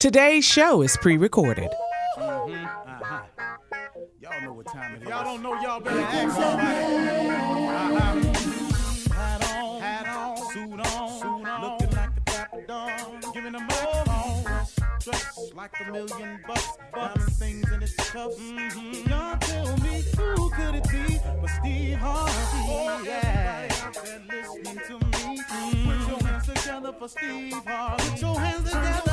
Today's show is pre-recorded. Y'all know what time it is. Y'all don't know, y'all better ask somebody. Hat on, suit on, looking like a dapper dog, giving them microphone, dressed like $1 million, diamond things in its cups. Y'all tell me who could it be but Steve Harvey? Everybody out there listening to me, put your hands together for Steve Harvey. Put your hands together.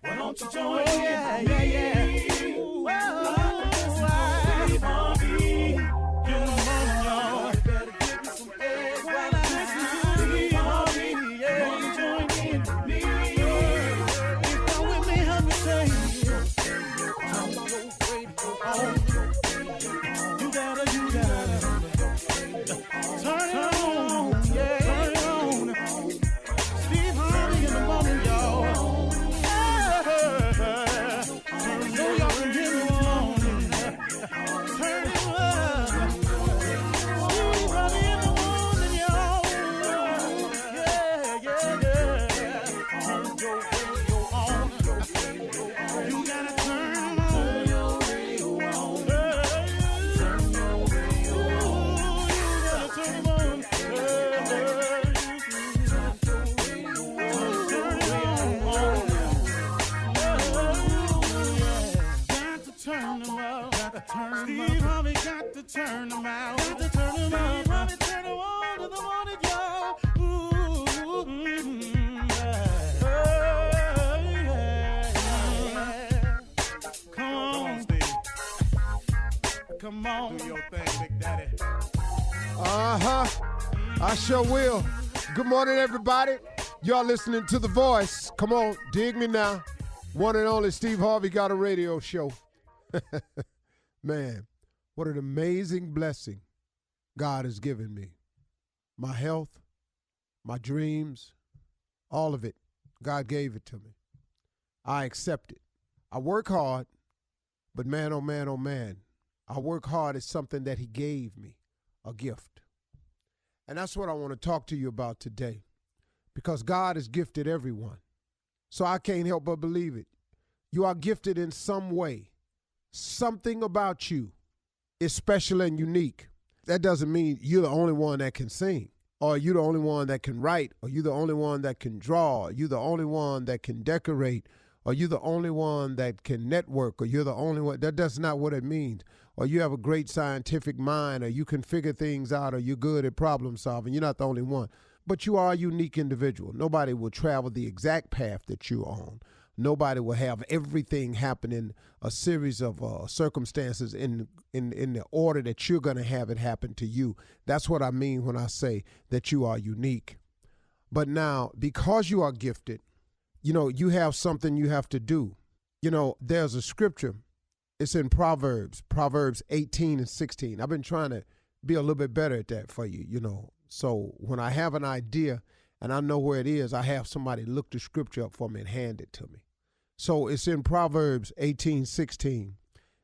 Why don't you join me? Steve Harvey. Get them on, y'all. Better give me some eggs while I listen to Steve Harvey. Come on, join in with me. If you're with me, help me say, turn your radio on. You gotta turn it on, yeah. Turn it on. Steve Harvey in the morning, y'all. So y'all can hear me on. Turn it up. Steve Harvey in the morning, y'all. Yeah. Turn your radio on. You gotta turn your radio on. Turn your radio on. You gotta turn it on. Steve Harvey got to turn them out. Got to turn them out. Steve Harvey turn them on to the morning, y'all. Come on, Steve. Come on. Do your thing, Big Daddy. I sure will. Good morning, everybody. Y'all listening to The Voice. Come on, dig me now. One and only Steve Harvey got a radio show. Man, what an amazing blessing God has given me. My health, my dreams, all of it. God gave it to me. I accept it. I work hard, but man, oh man, oh man, I work hard at something that he gave me, a gift. And that's what I want to talk to you about today, because God has gifted everyone. So I can't help but believe it. You are gifted in some way. Something about you is special and unique. That doesn't mean you're the only one that can sing, or you're the only one that can write, or you're the only one that can draw, or you're the only one that can decorate, or you're the only one that can network, or you're the only one. That's not what it means. Or you have a great scientific mind, or you can figure things out, or you're good at problem solving. You're not the only one. But you are a unique individual. Nobody will travel the exact path that you're on. Nobody will have everything happen in a series of circumstances in the order that you're going to have it happen to you. That's what I mean when I say that you are unique. But now, because you are gifted, you have something you have to do. There's a scripture. It's in Proverbs 18 and 16. I've been trying to be a little bit better at that for you, So when I have an idea and I know where it is, I have somebody look the scripture up for me and hand it to me. So it's in Proverbs 18:16,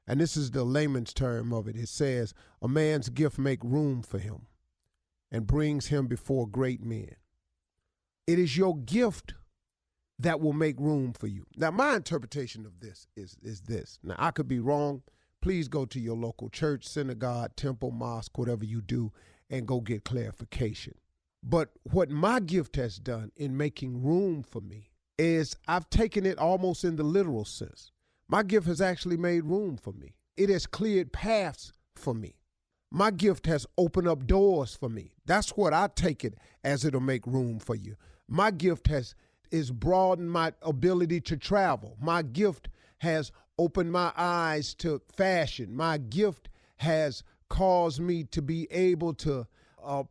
and this is the layman's term of it. It says, a man's gift make room for him and brings him before great men. It is your gift that will make room for you. Now, my interpretation of this is this. Now, I could be wrong. Please go to your local church, synagogue, temple, mosque, whatever you do, and go get clarification. But what my gift has done in making room for me is I've taken it almost in the literal sense. My gift has actually made room for me. It has cleared paths for me. My gift has opened up doors for me. That's what I take it as, it'll make room for you. My gift is broadened my ability to travel. My gift has opened my eyes to fashion. My gift has caused me to be able to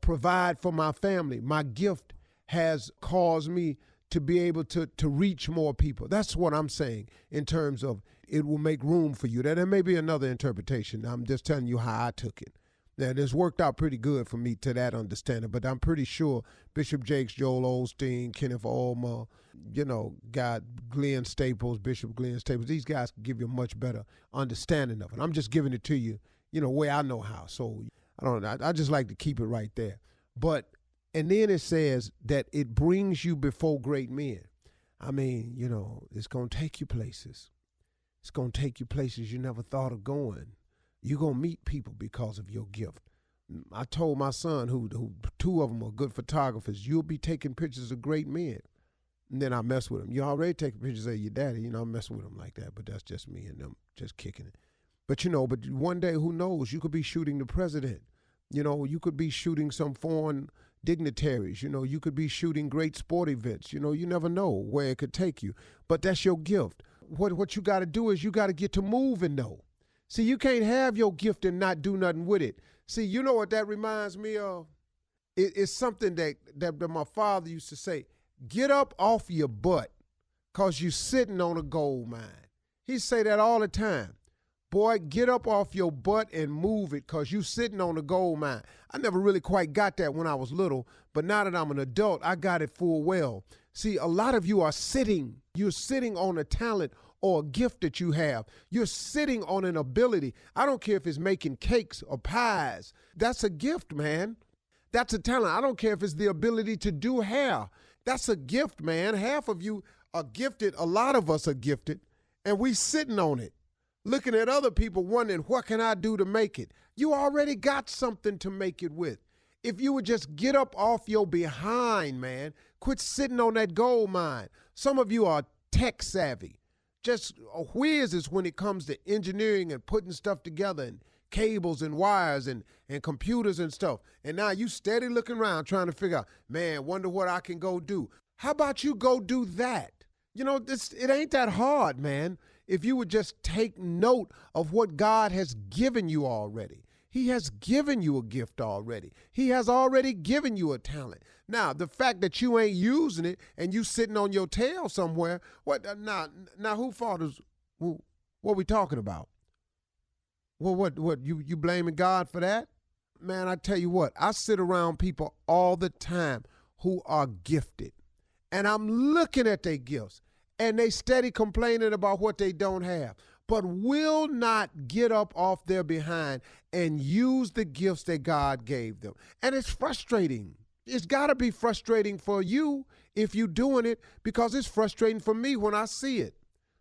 provide for my family. My gift has caused me to be able to reach more people. That's what I'm saying in terms of it will make room for you. There may be another interpretation. I'm just telling you how I took it. Now, this worked out pretty good for me to that understanding, but I'm pretty sure Bishop Jakes, Joel Osteen, Kenneth Ulmer, Glenn Staples, Bishop Glenn Staples, these guys can give you a much better understanding of it. I'm just giving it to you, way I know how. So I just like to keep it right there. But, and then it says that it brings you before great men. I mean, you know, it's going to take you places. It's going to take you places you never thought of going. You're going to meet people because of your gift. I told my son, who two of them are good photographers, you'll be taking pictures of great men. And then I mess with him. You already taking pictures of your daddy. You know, I'm messing with him like that, but that's just me and them just kicking it. But, you know, but one day, who knows? You could be shooting the president. You know, you could be shooting some foreign dignitaries. You know, you could be shooting great sport events. You know, you never know where it could take you. But that's your gift. What you got to do is you got to get to moving, though. See, you can't have your gift and not do nothing with it. See, you know what that reminds me of? It's something that my father used to say, get up off your butt because you're sitting on a gold mine. He'd say that all the time. Boy, get up off your butt and move it because you sitting on a gold mine. I never really quite got that when I was little, but now that I'm an adult, I got it full well. See, a lot of you are sitting. You're sitting on a talent or a gift that you have. You're sitting on an ability. I don't care if it's making cakes or pies. That's a gift, man. That's a talent. I don't care if it's the ability to do hair. That's a gift, man. Half of you are gifted. A lot of us are gifted, and we sitting on it. Looking at other people wondering, what can I do to make it? You already got something to make it with. If you would just get up off your behind, man, quit sitting on that gold mine. Some of you are tech savvy, just whizzes when it comes to engineering and putting stuff together and cables and wires and computers and stuff. And now you steady looking around trying to figure out, man, wonder what I can go do. How about you go do that? You know, it ain't that hard, man. If you would just take note of what God has given you already. He has given you a gift already. He has already given you a talent. Now, the fact that you ain't using it and you sitting on your tail somewhere, now who fault is, what we talking about? Well, what, you blaming God for that? Man, I tell you what, I sit around people all the time who are gifted, and I'm looking at their gifts. And they steady complaining about what they don't have, but will not get up off their behind and use the gifts that God gave them. And it's frustrating. It's got to be frustrating for you if you're doing it, because it's frustrating for me when I see it.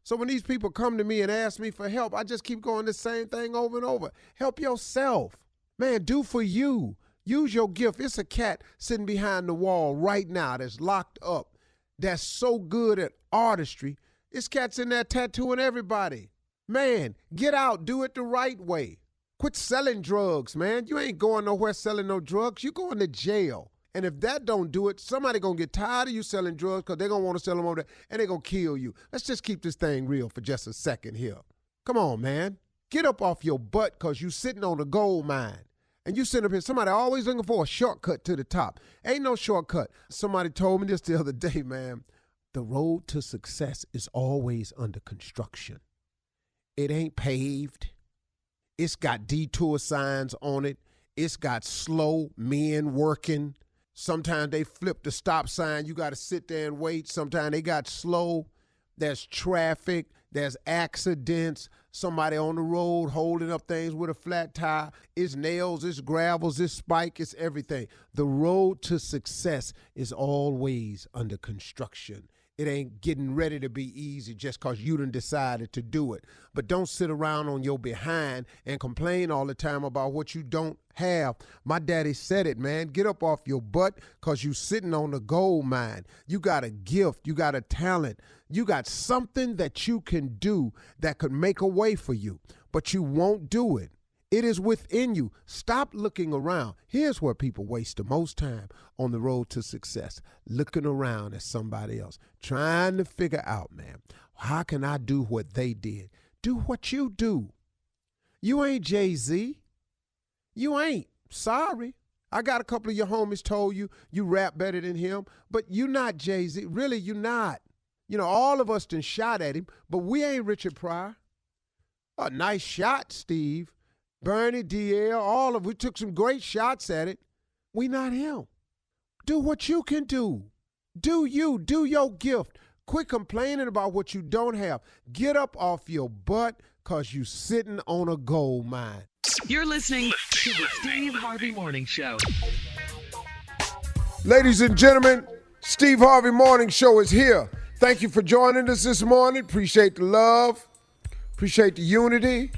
So when these people come to me and ask me for help, I just keep going the same thing over and over. Help yourself. Man, do for you. Use your gift. It's a cat sitting behind the wall right now that's locked up, that's so good at artistry. This cat's in there tattooing everybody. Man, get out. Do it the right way. Quit selling drugs, man. You ain't going nowhere selling no drugs. You going to jail. And if that don't do it, somebody going to get tired of you selling drugs because they're going to want to sell them over there, and they're going to kill you. Let's just keep this thing real for just a second here. Come on, man. Get up off your butt because you sitting on a gold mine. And you sitting up here, somebody always looking for a shortcut to the top. Ain't no shortcut. Somebody told me this the other day, man. The road to success is always under construction. It ain't paved. It's got detour signs on it. It's got slow men working. Sometimes they flip the stop sign. You got to sit there and wait. Sometimes they got slow. There's traffic. There's accidents. Somebody on the road holding up things with a flat tire. It's nails, it's gravels, it's spike, it's everything. The road to success is always under construction. It ain't getting ready to be easy just because you done decided to do it. But don't sit around on your behind and complain all the time about what you don't have. My daddy said it, man. Get up off your butt because you sitting on a gold mine. You got a gift. You got a talent. You got something that you can do that could make a way for you, but you won't do it. It is within you. Stop looking around. Here's where people waste the most time on the road to success, looking around at somebody else, trying to figure out, man, how can I do what they did? Do what you do. You ain't Jay-Z. You ain't. Sorry. I got a couple of your homies told you rap better than him, but you not Jay-Z. Really, you not. You know, all of us done shot at him, but we ain't Richard Pryor. A nice shot, Steve. Bernie, DL, we took some great shots at it. We not him. Do what you can do. Do your gift. Quit complaining about what you don't have. Get up off your butt because you sitting on a gold mine. You're listening to the Steve Harvey Morning Show. Ladies and gentlemen, Steve Harvey Morning Show is here. Thank you for joining us this morning. Appreciate the love. Appreciate the unity.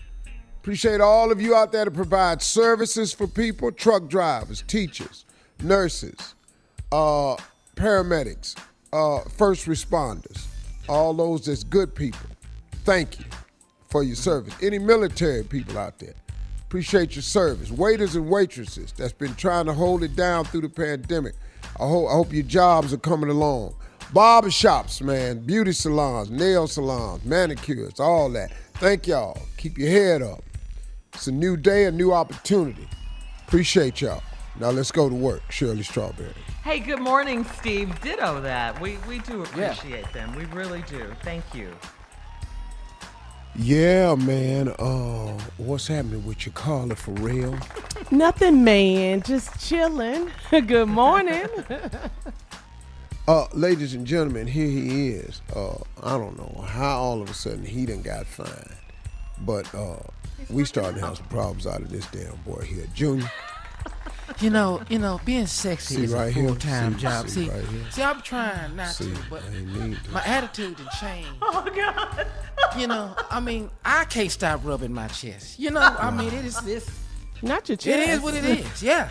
Appreciate all of you out there to provide services for people, truck drivers, teachers, nurses, paramedics, first responders, all those that's good people. Thank you for your service. Any military people out there, appreciate your service. Waiters and waitresses that's been trying to hold it down through the pandemic. I hope your jobs are coming along. Barbershops, man, beauty salons, nail salons, manicures, all that. Thank y'all. Keep your head up. It's a new day, a new opportunity. Appreciate y'all. Now let's go to work. Shirley Strawberry. Hey, good morning, Steve. Ditto that. We do appreciate them. We really do. Thank you. Yeah, man. What's happening with your caller for real? Nothing, man. Just chilling. Good morning. Ladies and gentlemen, here he is. I don't know how all of a sudden he done got fined, but we starting to have some problems out of this damn boy here. Junior. You know, being sexy is right a full-time job. See, right here. See, I'm trying not to, but my attitude done changed. Oh, God. You know, I mean, I can't stop rubbing my chest. You know, I mean, it is this. Not your chest. It is what it is. Yeah,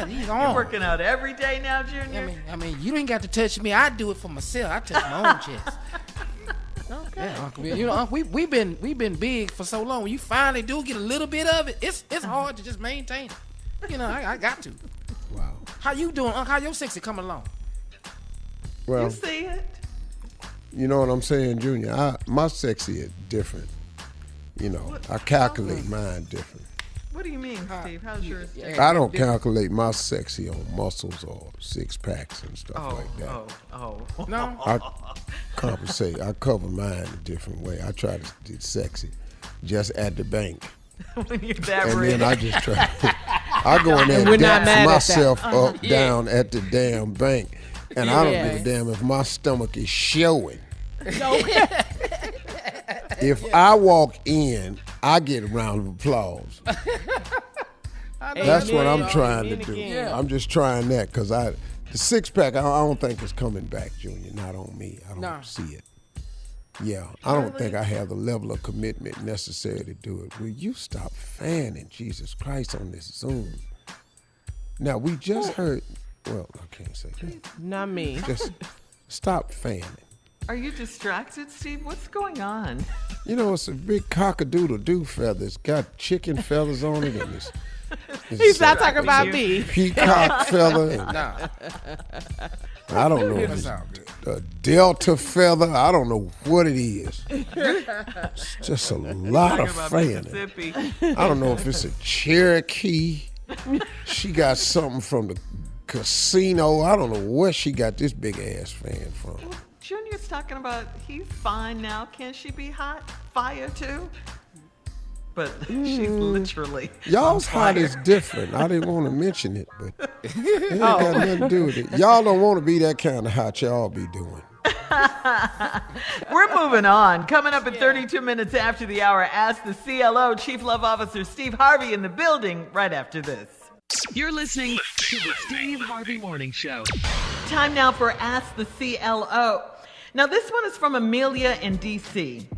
he's on. You're working out every day now, Junior? I mean, you ain't got to touch me. I do it for myself. I touch my own chest. Okay. Yeah, Uncle. You know, Uncle, we've been big for so long. When you finally do get a little bit of it, it's hard to just maintain it. You know, I got to. Wow. How you doing, Uncle? How your sexy coming along? Well, You see it? you know what I'm saying, Junior? My sexy is different. You know, I calculate mine different. What do you mean, Steve? How's yours? I don't calculate my sexy on muscles or six packs and stuff like that. No. I compensate. I cover mine a different way. I try to be sexy just at the bank. When you're that And rich. then I just try. I go in there we're and not mad dance at myself that. up, down at the damn bank. And I don't give a damn if my stomach is showing. If I walk in, I get a round of applause. That's what I'm trying to do. again. I'm just trying that because the six-pack, I don't think it's coming back, Junior. Not on me. I don't see it. Yeah, I don't think I have the level of commitment necessary to do it. Will you stop fanning, Jesus Christ, on this Zoom? Now, we just heard, well, I can't say that. Not me. Just stop fanning. Are you distracted, Steve? What's going on? You know, it's a big cock-a-doodle-doo feather. It's got chicken feathers on it, and it's He's not talking about me. peacock feather. And I don't know. A delta feather. I don't know what it is. It's just a lot of fanning. Mississippi. I don't know if it's a Cherokee. She got something from the casino. I don't know where she got this big ass fan from. Junior's talking about he's fine now. Can't she be hot? Fire too? But she's literally Y'all's on hot fire. is different. I didn't want to mention it, but it ain't got nothing to do with it. Y'all don't want to be that kind of hot y'all be doing. We're moving on. Coming up at 32 minutes after the hour, ask the CLO, Chief Love Officer Steve Harvey in the building right after this. You're listening to the Steve Harvey Morning Show. Time now for Ask the CLO. Now, this one is from Amelia in D.C.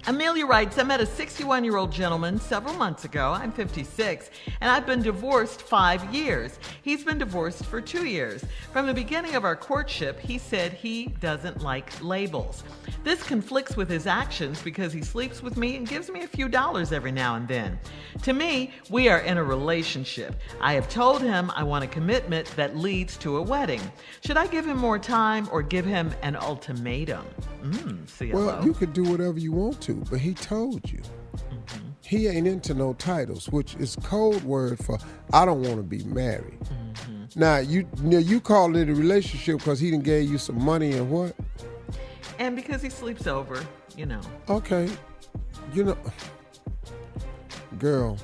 Amelia writes, I met a 61-year-old gentleman several months ago. I'm 56, and I've been divorced 5 years. He's been divorced for 2 years. From the beginning of our courtship, he said he doesn't like labels. This conflicts with his actions because he sleeps with me and gives me a few dollars every now and then. To me, we are in a relationship. I have told him I want a commitment that leads to a wedding. Should I give him more time or give him an ultimatum? CLO. Well, you could do whatever you want to, but he told you. He ain't into no titles, which is code word for I don't want to be married. Now, you call it a relationship because he done gave you some money and what? And because he sleeps over, you know. Okay. You know, girl,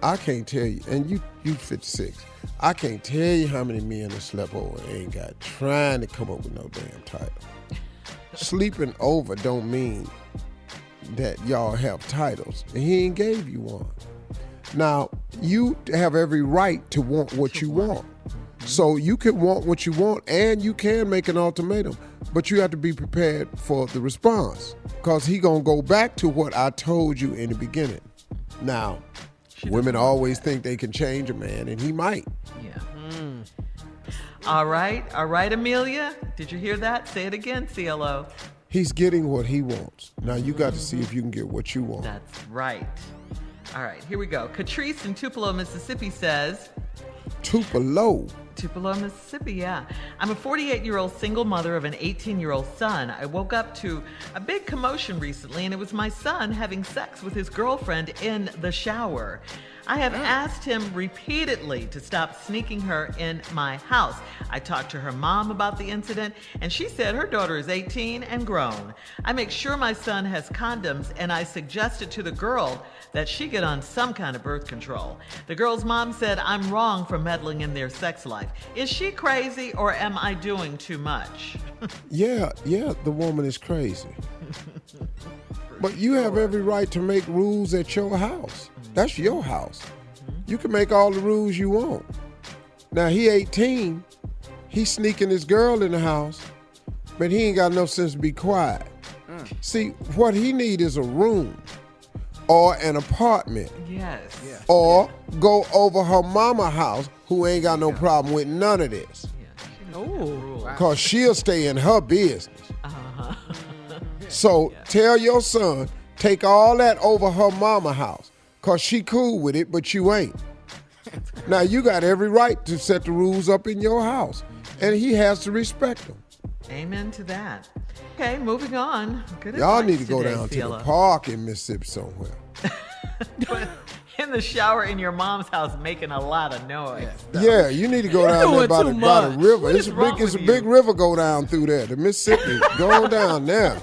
I can't tell you, and you 56. I can't tell you how many men have slept over and ain't got trying to come up with no damn title. Sleeping over don't mean that y'all have titles, and he ain't gave you one. Now, you have every right to want what you want. So you can want what you want, and you can make an ultimatum, but you have to be prepared for the response, because he gonna go back to what I told you in the beginning. Now, women always think they can change a man, and he might. Yeah. All right, Amelia. Did you hear that? Say it again, CLO. He's getting what he wants. Now you got to see if you can get what you want. That's right. All right, here we go. Catrice in Tupelo, Mississippi says... Tupelo, Mississippi, yeah. I'm a 48-year-old single mother of an 18-year-old son. I woke up to a big commotion recently, and it was my son having sex with his girlfriend in the shower. I have asked him repeatedly to stop sneaking her in my house. I talked to her mom about the incident, and she said her daughter is 18 and grown. I make sure my son has condoms, and I suggested to the girl that she get on some kind of birth control. The girl's mom said I'm wrong for meddling in their sex life. Is she crazy, or am I doing too much? Yeah, the woman is crazy. But you have every right to make rules at your house. That's your house. You can make all the rules you want. Now, he 18, he's sneaking his girl in the house, but he ain't got no sense to be quiet. See, what he need is a room or an apartment. Yes. Or go over her mama house, who ain't got no problem with none of this. Because she'll stay in her business. So tell your son, take all that over her mama house, because she cool with it, but you ain't. Now, you got every right to set the rules up in your house, and he has to respect them. Amen to that. Okay, moving on. Good Y'all advice need to go today, down to CLO. the park in Mississippi somewhere. But in the shower in your mom's house making a lot of noise. Yeah, you need to go down there by the river. What It's is a wrong big, it's a with big you? river go down through there. The Mississippi, go down there.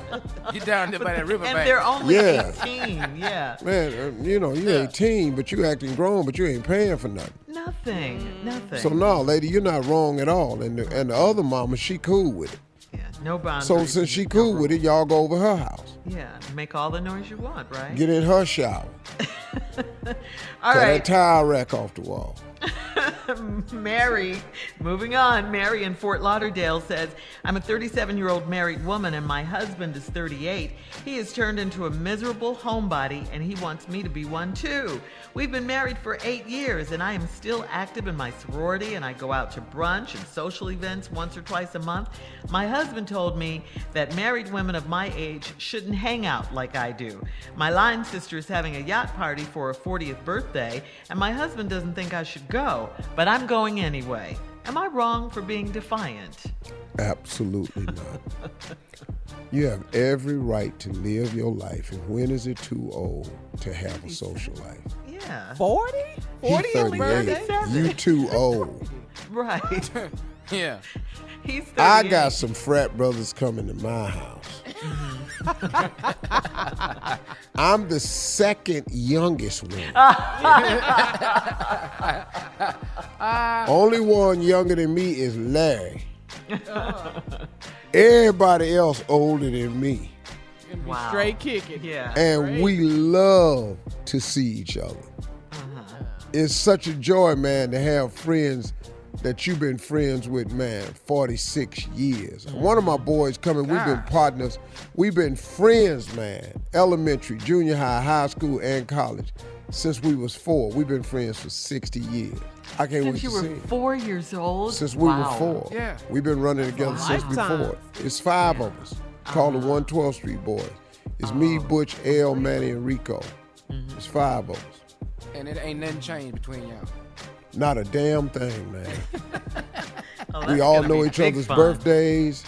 Get down there by that river And bank. they're only Yeah. 18, yeah. Man, you 18, but you acting grown, but you ain't paying for nothing. Nothing. So no, lady, you're not wrong at all. And the other mama, she cool with it. Yeah, no boundaries. So since she cool with it, y'all go over her house. Yeah, make all the noise you want, right? Get in her shower. All Cut that right, tire rack off the wall. Mary, moving on. Mary in Fort Lauderdale says, I'm a 37-year-old married woman and my husband is 38. He has turned into a miserable homebody and he wants me to be one too. We've been married for 8 years and I am still active in my sorority and I go out to brunch and social events once or twice a month. My husband told me that married women of my age shouldn't hang out like I do. My line sister is having a yacht party for her 40th birthday and my husband doesn't think I should go, but I'm going anyway. Am I wrong for being defiant? Absolutely not. You have every right to live your life, and when is it too old to have a social life? Yeah. 40? 40 He's only 38. 37? You too old. Right. Yeah. He's 38. I got some frat brothers coming to my house. I'm the second youngest one. Only one younger than me is Larry. Everybody else older than me. Wow. Straight kicking. Yeah. And we love to see each other. It's such a joy, man, to have friends that you've been friends with, man, 46 years. One of my boys coming, we've been partners. We've been friends, man, elementary, junior high, high school, and college, since we was 4. We've been friends for 60 years. I can't wait Since you to see were him. 4 years old? Since we were Wow. 4. Yeah. We've been running together since lifetime. before. It's 5 of us. Called the 112th Street Boys. It's me, Butch, L, Manny, and Rico. It's 5 of us. And it ain't nothing changed between y'all. Not a damn thing, man. Oh, We that's all gonna know be each big other's fun. birthdays.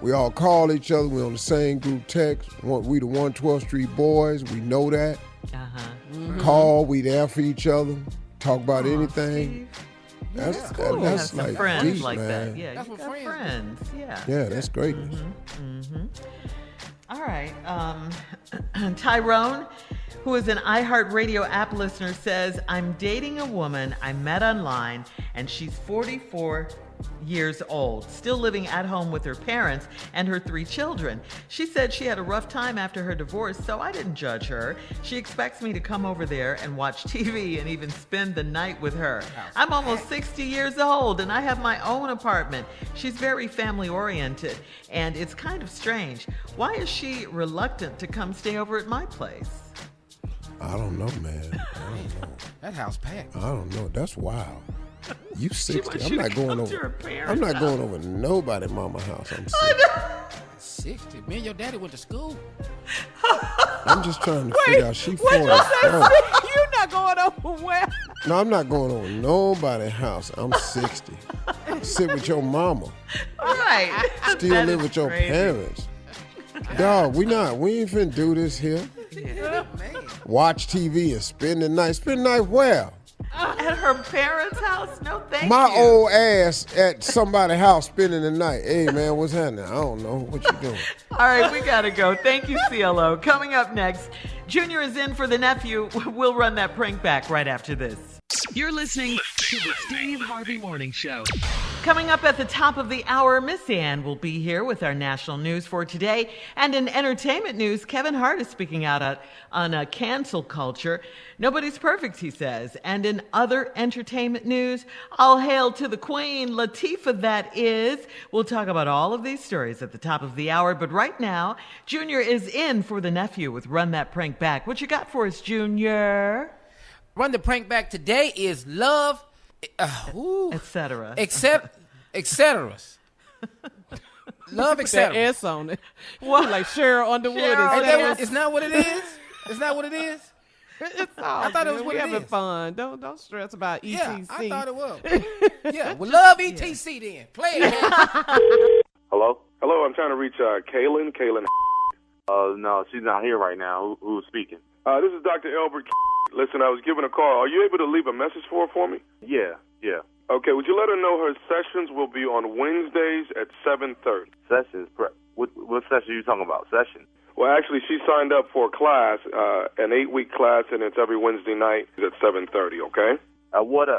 We all call each other. We're on the same group text. We the 112th Street Boys. We know that. Call. We there for each other. Talk about anything. Steve. That's Cool. Have that's some like friends deep, like man. that. Yeah, That's you what got friends friends. Yeah. Yeah, that's greatness. All right. Tyrone, who is an iHeartRadio app listener, says, I'm dating a woman I met online and she's 44 years old, still living at home with her parents and her 3 children. She said she had a rough time after her divorce, so I didn't judge her. She expects me to come over there and watch TV and even spend the night with her. I'm almost 60 years old and I have my own apartment. She's very family oriented and it's kind of strange. Why is she reluctant to come stay over at my place? I don't know, man. I don't know. That house packed. I don't know. That's wild. You 60. wants I'm you to not going come to her over. parents' I'm not house. going over nobody mama house. I'm 60. 60. Me and your daddy went to school. I'm just trying to figure out. She 44. You're not going over where? No, I'm not going over nobody's house. I'm 60. Sit with your mama. Right. Still That live is with your crazy. parents. Dog, we ain't finna do this here. Yeah, man. Watch TV and spend the night. Spend the night where? At her parents' house? No, thank My you. old ass at somebody's house spending the night. Hey, man, what's happening? I don't know. What you doing? All right, we gotta go. Thank you, CLO. Coming up next, Junior is in for the nephew. We'll run that prank back right after this. You're listening to the Steve Harvey Morning Show. Coming up at the top of the hour, Miss Ann will be here with our national news for today. And in entertainment news, Kevin Hart is speaking out on cancel culture. Nobody's perfect, he says. And in other entertainment news, all hail to the queen, Latifah, that is. We'll talk about all of these stories at the top of the hour. But right now, Junior is in for the nephew with Run That Prank Back. What you got for us, Junior? Run the prank back today is love, Etc. etc. Love, That etc. S on it. What? Like Cheryl Underwood. Cheryl It's not what it is. It's not what it is. It's all I thought it was good. what We it having is. fun. Don't stress about ETC. Yeah, I thought it was. Yeah, well, love ETC then. Play it. Hello? Hello, I'm trying to reach Kaylin. Kaylin. No, she's not here right now. Who's speaking? This is Dr. Elbert. Listen, I was given a call. Are you able to leave a message for her for me? Yeah. Okay, would you let her know her sessions will be on Wednesdays at 7:30? Sessions? What session are you talking about? Session? Well, actually, she signed up for a class, an 8-week class, and it's every Wednesday night at 7:30, okay? What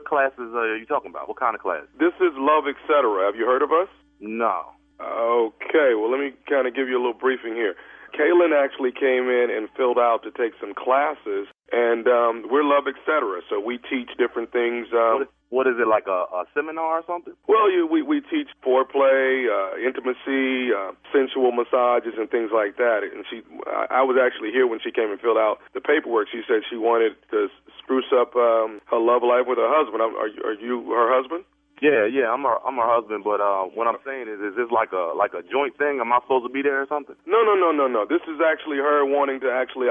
classes are you talking about? What kind of class? This is Love, Etc. Have you heard of us? No. Okay, well, let me kind of give you a little briefing here. Kaylin actually came in and filled out to take some classes, and we're Love, Etc. So we teach different things. What is it, like a seminar or something? Well, we teach foreplay, intimacy, sensual massages, and things like that. And I was actually here when she came and filled out the paperwork. She said she wanted to spruce up her love life with her husband. Are you her husband? Yeah, I'm her husband, but what I'm saying is this like a joint thing? Am I supposed to be there or something? No. This is actually her wanting to actually.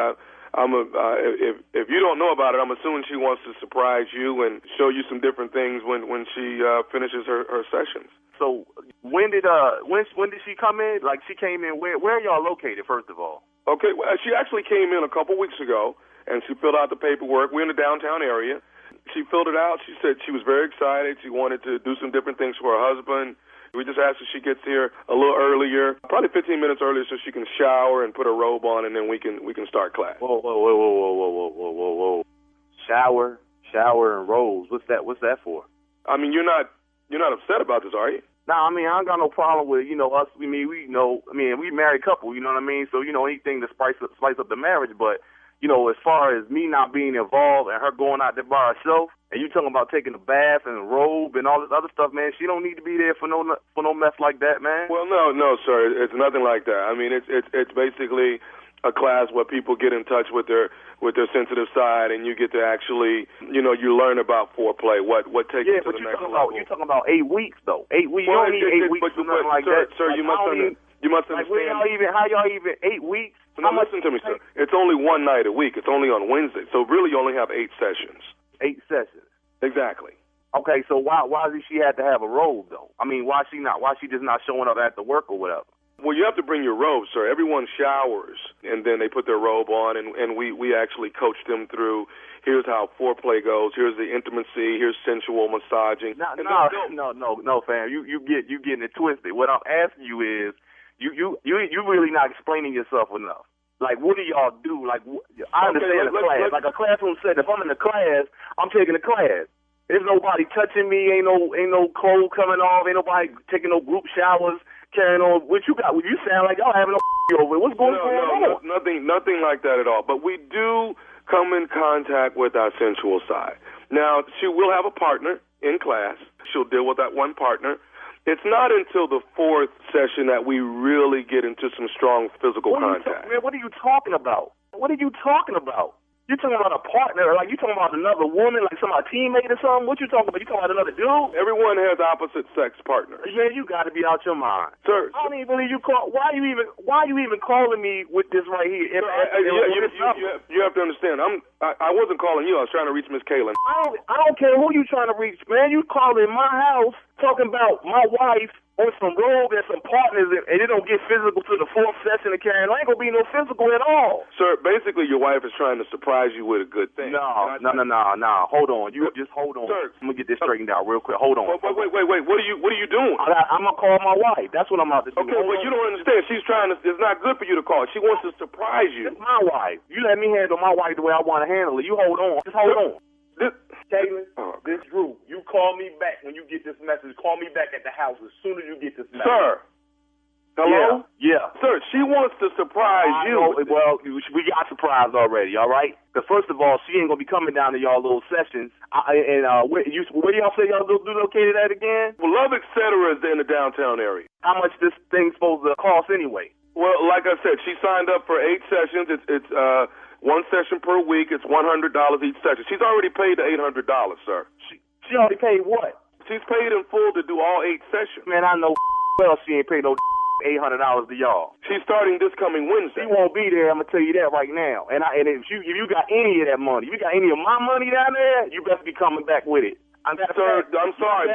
If you don't know about it, I'm assuming she wants to surprise you and show you some different things when she finishes her sessions. So when did she come in? Like she came in. Where are y'all located? First of all. Okay, well, she actually came in a couple weeks ago and she filled out the paperwork. We're in the downtown area. She filled it out. She said she was very excited. She wanted to do some different things for her husband. We just asked if she gets here a little earlier, probably 15 minutes earlier, so she can shower and put her robe on, and then we can start class. Whoa. Shower and robes. What's that for? I mean, you're not upset about this, are you? Nah, I mean, I don't got no problem with, us. We married couple, you know what I mean? So, anything to spice up the marriage, but as far as me not being involved and her going out there by herself, and you talking about taking a bath and a robe and all this other stuff, man, she don't need to be there for no mess like that, man. Well, no, sir, it's nothing like that. I mean, it's basically a class where people get in touch with their sensitive side, and you get to actually, you learn about foreplay, what takes it to the next level. You're talking about 8 weeks, though. 8 weeks. Well, you don't need 8 weeks or nothing like that. Sir, you must understand. How y'all even 8 weeks? No, listen to me, sir. It's only one night a week. It's only on Wednesday. So really you only have 8 sessions. 8 sessions. Exactly. Okay, so why does she have to have a robe, though? I mean, why she just not showing up after work or whatever? Well, you have to bring your robe, sir. Everyone showers, and then they put their robe on, and we actually coach them through, here's how foreplay goes, here's the intimacy, here's sensual massaging. No, fam. You getting it twisted. What I'm asking you is, you really not explaining yourself enough. Like, what do y'all do? Like, I understand a class. Like a classroom setting. If I'm in a class, I'm taking a class. There's nobody touching me. Ain't no clothes coming off. Ain't nobody taking no group showers. Carrying on. What you got? You sound like y'all having a over. What's going on? No, nothing like that at all. But we do come in contact with our sensual side. Now, she will have a partner in class. She'll deal with that one partner. It's not until the fourth session that we really get into some strong physical contact. Man, what are you talking about? What are you talking about? You're talking about a partner, like you talking about another woman, like a teammate or something? What you talking about? You talking about another dude? Everyone has opposite sex partners. Man, you got to be out your mind, sir. I don't even believe you call. Why you even calling me with this right here? You have to understand. I wasn't calling you. I was trying to reach Miss Kaylin. I don't care who you trying to reach, man. You calling my house talking about my wife on some road and some partners, and it don't get physical to the fourth session of carrying. There ain't gonna be no physical at all. Sir, basically your wife is trying to surprise you with a good thing. No. Hold on. You just hold on. Sir, I'm gonna get this straightened out real quick. Hold on. Wait. What are you doing? I'm gonna call my wife. That's what I'm about to do. Okay, but you don't understand. She's trying to. It's not good for you to call. She wants to surprise you. It's my wife. You let me handle my wife the way I want to handle it. You hold on. Just hold on. Kaylin, this Drew, you call me back when you get this message. Call me back at the house as soon as you get this message. Sir. Hello? Yeah. Sir, she wants to surprise you. Well, we got surprised already, all right? Because first of all, she ain't going to be coming down to y'all little sessions. Where do y'all say y'all located at again? Well, Love Etc. is in the downtown area. How much this thing's supposed to cost anyway? Well, like I said, she signed up for 8 sessions. It's one session per week. It's $100 each session. She's already paid the $800, sir. She already paid what? She's paid in full to do all 8 sessions. Man, I know well she ain't paid no $800 to y'all. She's starting this coming Wednesday. She won't be there. I'm gonna tell you that right now. And if you got any of that money, if you got any of my money down there, you best be coming back with it. Sir, I'm sorry.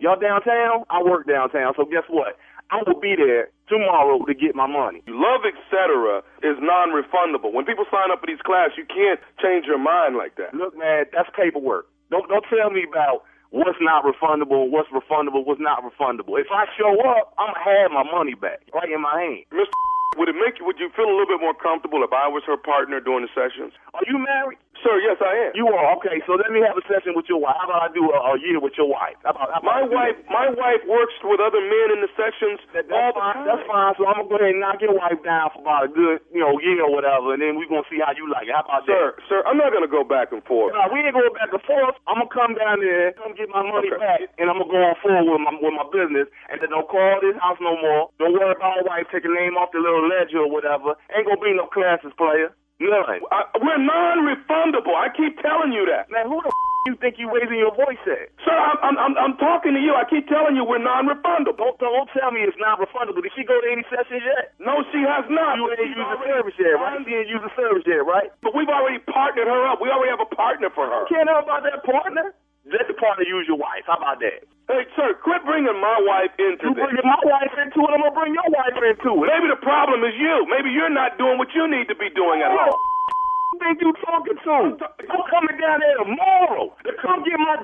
Y'all downtown? I work downtown. So guess what? I will be there tomorrow to get my money. Love Etc. is non-refundable. When people sign up for these classes, you can't change your mind like that. Look, man, that's paperwork. Don't tell me about what's not refundable, what's refundable, what's not refundable. If I show up, I'm gonna have my money back right in my hand. Mr. Would you feel a little bit more comfortable if I was her partner during the sessions? Are you married? Sir, yes, I am. You are? Okay, so let me have a session with your wife. How about I do a year with your wife? My wife works with other men in the sessions all the time. That's fine. So I'm going to go ahead and knock your wife down for about a good, year or whatever, and then we're going to see how you like it. How about that? Sir, I'm not going to go back and forth. No, we ain't going back and forth. I'm going to come down there, come get my money back, and I'm going to go on forward with my business, and then don't call this house no more. Don't worry about my wife taking the name off the little ledger or whatever. Ain't going to be no classes, player. None. We're non-refundable. I keep telling you that. Man, who the you think you raising your voice at? Sir, I'm talking to you. I keep telling you we're non-refundable. Don't tell me it's non-refundable. Did she go to any sessions yet? No, she has not. You ain't used the service yet, right? She ain't used the service yet, right? But we've already partnered her up. We already have a partner for her. You can't know about that partner? Let the partner use your wife. How about that? Hey, sir, quit bringing my wife into this. You bringing my wife into it, I'm going to bring your wife into it. Maybe the problem is you. Maybe you're not doing what you need to be doing at home. Who think you talking to? I'm coming down there tomorrow to come get my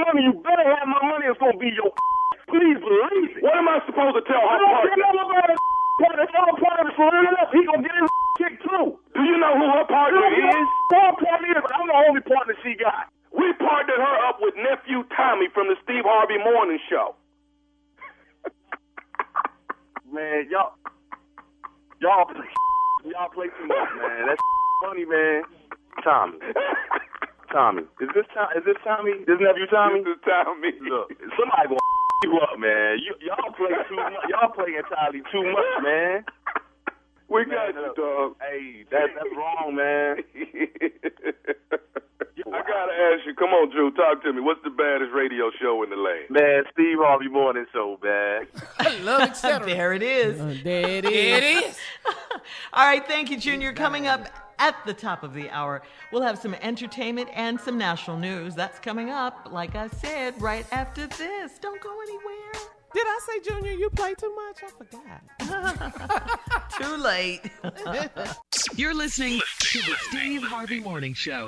money. You better have my money. It's going to be your please believe it. What am I supposed to tell her partner? If our partner is running up, he going to get his kicked too. Do you know who her partner is? Her partner is. I'm the only partner she got. We partnered her up with nephew Tommy from the Steve Harvey Morning Show. Man, y'all play too much, man. That's funny, man. Tommy. Is this Tommy? This nephew Tommy? This is Tommy. Look, somebody gonna you up, man. Y'all play too much. Y'all play entirely too much, man. We got you, dog. Hey, that's wrong, man. I gotta ask you, come on, Drew, talk to me. What's the baddest radio show in the land? Man, Steve Harvey Morning Show, man. I love Etc. There it is. There it is. There it is. All right, thank you, Junior. Coming up at the top of the hour, we'll have some entertainment and some national news. That's coming up, like I said, right after this. Don't go anywhere. Did I say, Junior, you play too much? I forgot. Too late. You're listening to the Steve Harvey Morning Show.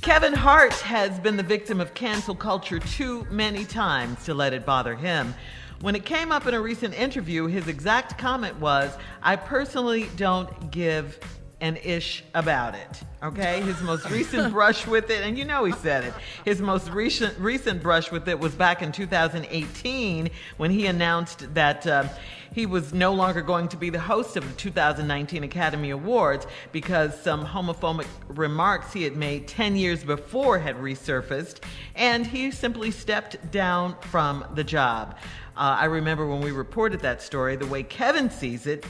Kevin Hart has been the victim of cancel culture too many times to let it bother him. When it came up in a recent interview, his exact comment was, "I personally don't give and ish about it. Okay, his most recent brush with it, and you know he said it. His most recent brush with it was back in 2018 when he announced that he was no longer going to be the host of the 2019 Academy Awards because some homophobic remarks he had made 10 years before had resurfaced, and he simply stepped down from the job. I remember when we reported that story, the way Kevin sees it,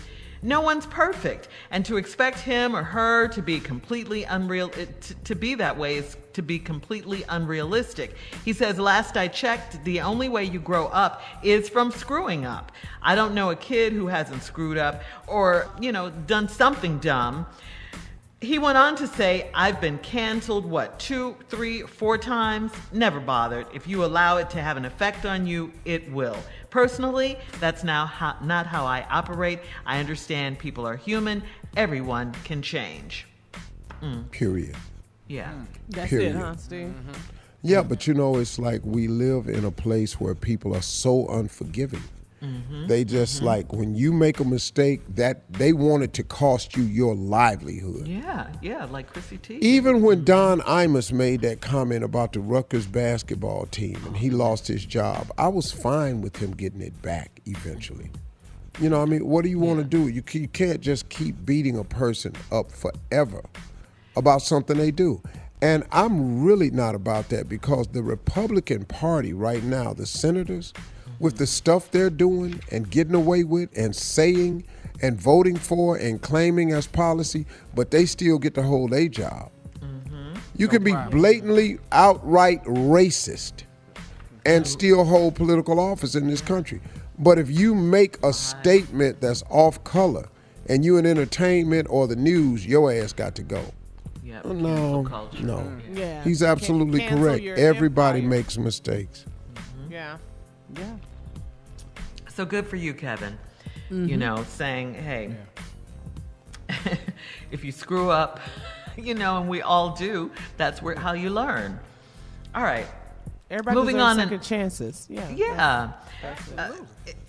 no one's perfect, and to expect him or her to be completely to be that way is to be completely unrealistic. He says, last I checked, the only way you grow up is from screwing up. I don't know a kid who hasn't screwed up or, done something dumb. He went on to say, I've been canceled, 2, 3, 4 times? Never bothered. If you allow it to have an effect on you, it will. Personally, that's not how I operate. I understand people are human. Everyone can change. Period. Yeah. That's Period. it, huh, Steve? Mm-hmm. Yeah, but it's like we live in a place where people are so unforgiving. Mm-hmm. They just like when you make a mistake that they want it to cost you your livelihood. Yeah, like Chrissy T. Even when Don Imus made that comment about the Rutgers basketball team and he lost his job, I was fine with him getting it back eventually. You know what I mean? What do you want to do? You can't just keep beating a person up forever about something they do. And I'm really not about that because the Republican Party right now, the senators, with the stuff they're doing and getting away with and saying and voting for and claiming as policy, but they still get to hold a job. You can be blatantly outright racist and still hold political office in this country. But if you make a statement that's off color and you in entertainment or the news, your ass got to go. Yeah, No. Yeah. He's absolutely Cancel correct. your Everybody empire. makes mistakes. Yeah. So good for you, Kevin. Saying, hey, if you screw up, and we all do, that's how you learn. All right. Everybody Moving deserves on second chances. Yeah. Yeah.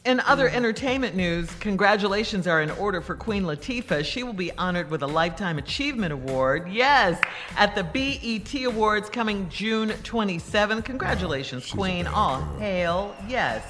In other entertainment news, congratulations are in order for Queen Latifah. She will be honored with a Lifetime Achievement Award. Yes, at the BET Awards coming June 27th. Congratulations, Queen. All hail. Yes.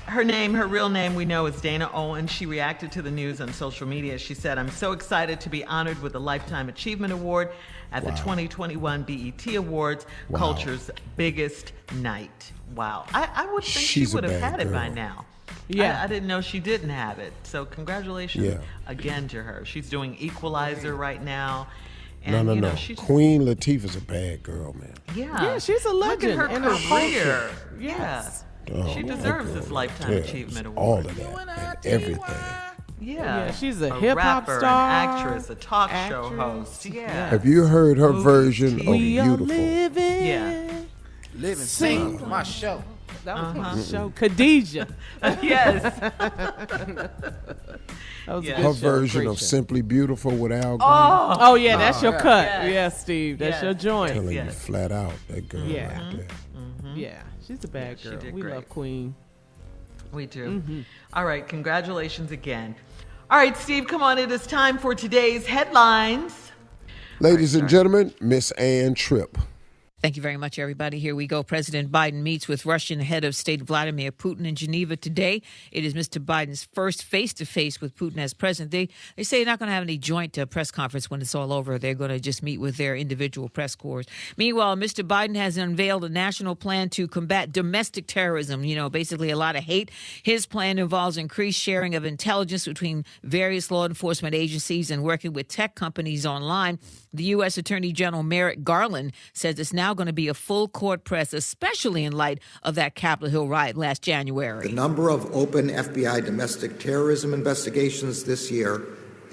Her real name we know is Dana Owen. She reacted to the news on social media. She said, I'm so excited to be honored with the Lifetime Achievement Award at the 2021 BET Awards, culture's biggest night. Wow. I would think she would have had it by now. Yeah. I didn't know she didn't have it. So congratulations again to her. She's doing Equalizer right now. And, No. Queen Latifah's a bad girl, man. Yeah, she's a legend. Look at in her our career. culture. Yes. Oh, She that deserves girl this Lifetime deserves Achievement all Award. of that and everything. Yeah. she's a hip-hop rapper, star, an actress, a talk show actress. host. Yeah. Have you heard her Movie, version of TV. We are Beautiful? living. Yeah. Living single, my show. That was my show. Khadijah. Yes. That was a Yeah. good Her show. version Great of show. Simply Beautiful with Al Green. Oh yeah, that's your cut. Yes. Yeah, Steve, that's Yes. your joint. Telling you yes. flat out, that girl Yeah. right there. Yeah, she's a bad she girl. did We great. love Queen. We do. All right. Congratulations again. All right, Steve, come on. It is time for today's headlines. Ladies and gentlemen, Miss Ann Tripp. Thank you very much, everybody. Here we go. President Biden meets with Russian head of state Vladimir Putin in Geneva today. It is Mr. Biden's first face-to-face with Putin as president. They say they're not going to have any joint press conference when it's all over. They're going to just meet with their individual press corps. Meanwhile, Mr. Biden has unveiled a national plan to combat domestic terrorism, basically a lot of hate. His plan involves increased sharing of intelligence between various law enforcement agencies and working with tech companies online. The U.S. Attorney General Merrick Garland says it's now going to be a full court press, especially in light of that Capitol Hill riot last January. The number of open FBI domestic terrorism investigations this year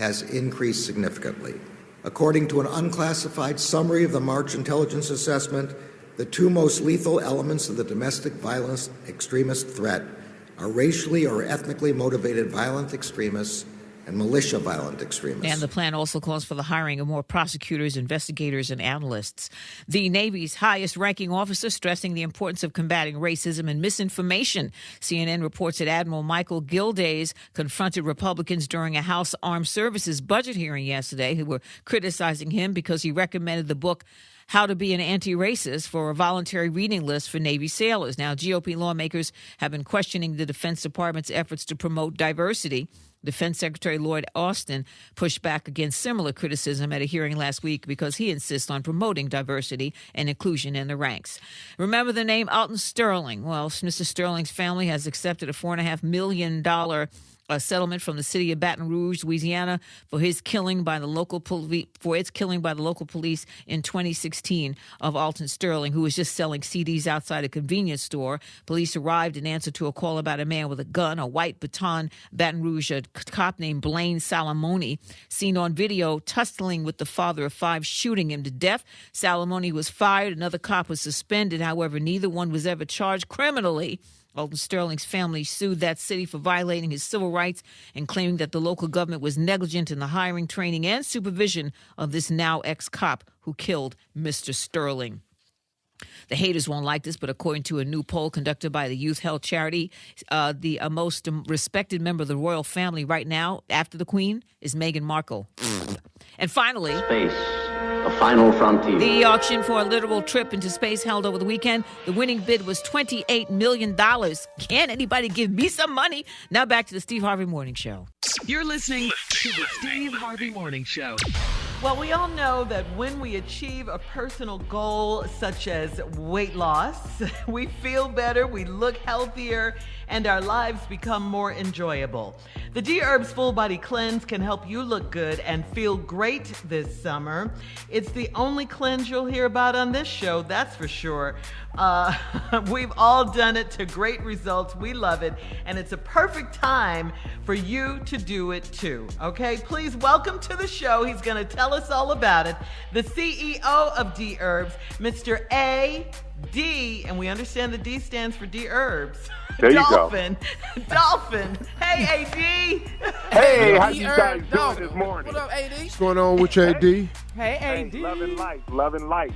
has increased significantly. According to an unclassified summary of the March Intelligence Assessment, the two most lethal elements of the domestic violence extremist threat are racially or ethnically motivated violent extremists and militia violent extremists. And the plan also calls for the hiring of more prosecutors, investigators, and analysts. The Navy's highest-ranking officer stressing the importance of combating racism and misinformation. CNN reports that Admiral Michael Gildays confronted Republicans during a House Armed Services budget hearing yesterday who were criticizing him because he recommended the book How to Be an Anti-Racist for a voluntary reading list for Navy sailors. Now, GOP lawmakers have been questioning the Defense Department's efforts to promote diversity. Defense Secretary Lloyd Austin pushed back against similar criticism at a hearing last week because he insists on promoting diversity and inclusion in the ranks. Remember the name Alton Sterling? Well, Mr. Sterling's family has accepted a $4.5 million settlement from the city of Baton Rouge, Louisiana, for its killing by the local police in 2016 of Alton Sterling, who was just selling CDs outside a convenience store. Police arrived in answer to a call about a man with a gun, a white baton. Baton Rouge, a cop named Blaine Salamone, seen on video tussling with the father of 5, shooting him to death. Salamone was fired. Another cop was suspended. However, neither one was ever charged criminally. Alton Sterling's family sued that city for violating his civil rights and claiming that the local government was negligent in the hiring, training, and supervision of this now ex-cop who killed Mr. Sterling. The haters won't like this, but according to a new poll conducted by the youth health charity, the most respected member of the royal family right now, after the Queen, is Meghan Markle. And finally, space, the final frontier. The auction for a literal trip into space held over the weekend. The winning bid was $28 million. Can anybody give me some money? Now back to the Steve Harvey Morning Show. You're listening to the Steve Harvey Morning Show. Well, we all know that when we achieve a personal goal such as weight loss, we feel better, we look healthier, and our lives become more enjoyable. The Dherbs Full Body Cleanse can help you look good and feel great this summer. It's the only cleanse you'll hear about on this show, that's for sure. We've all done it to great results. We love it. And it's a perfect time for you to do it too. Okay, please welcome to the show. He's going to tell us all about it. The CEO of Dherbs, Mr. A.D. And we understand the D stands for Dherbs. There you Dolphin. Go. Dolphin. Hey, A.D. Hey, how you guys doing this morning? What up, A.D.? What's going on with you, A.D.? Hey, A.D. Loving life, loving life.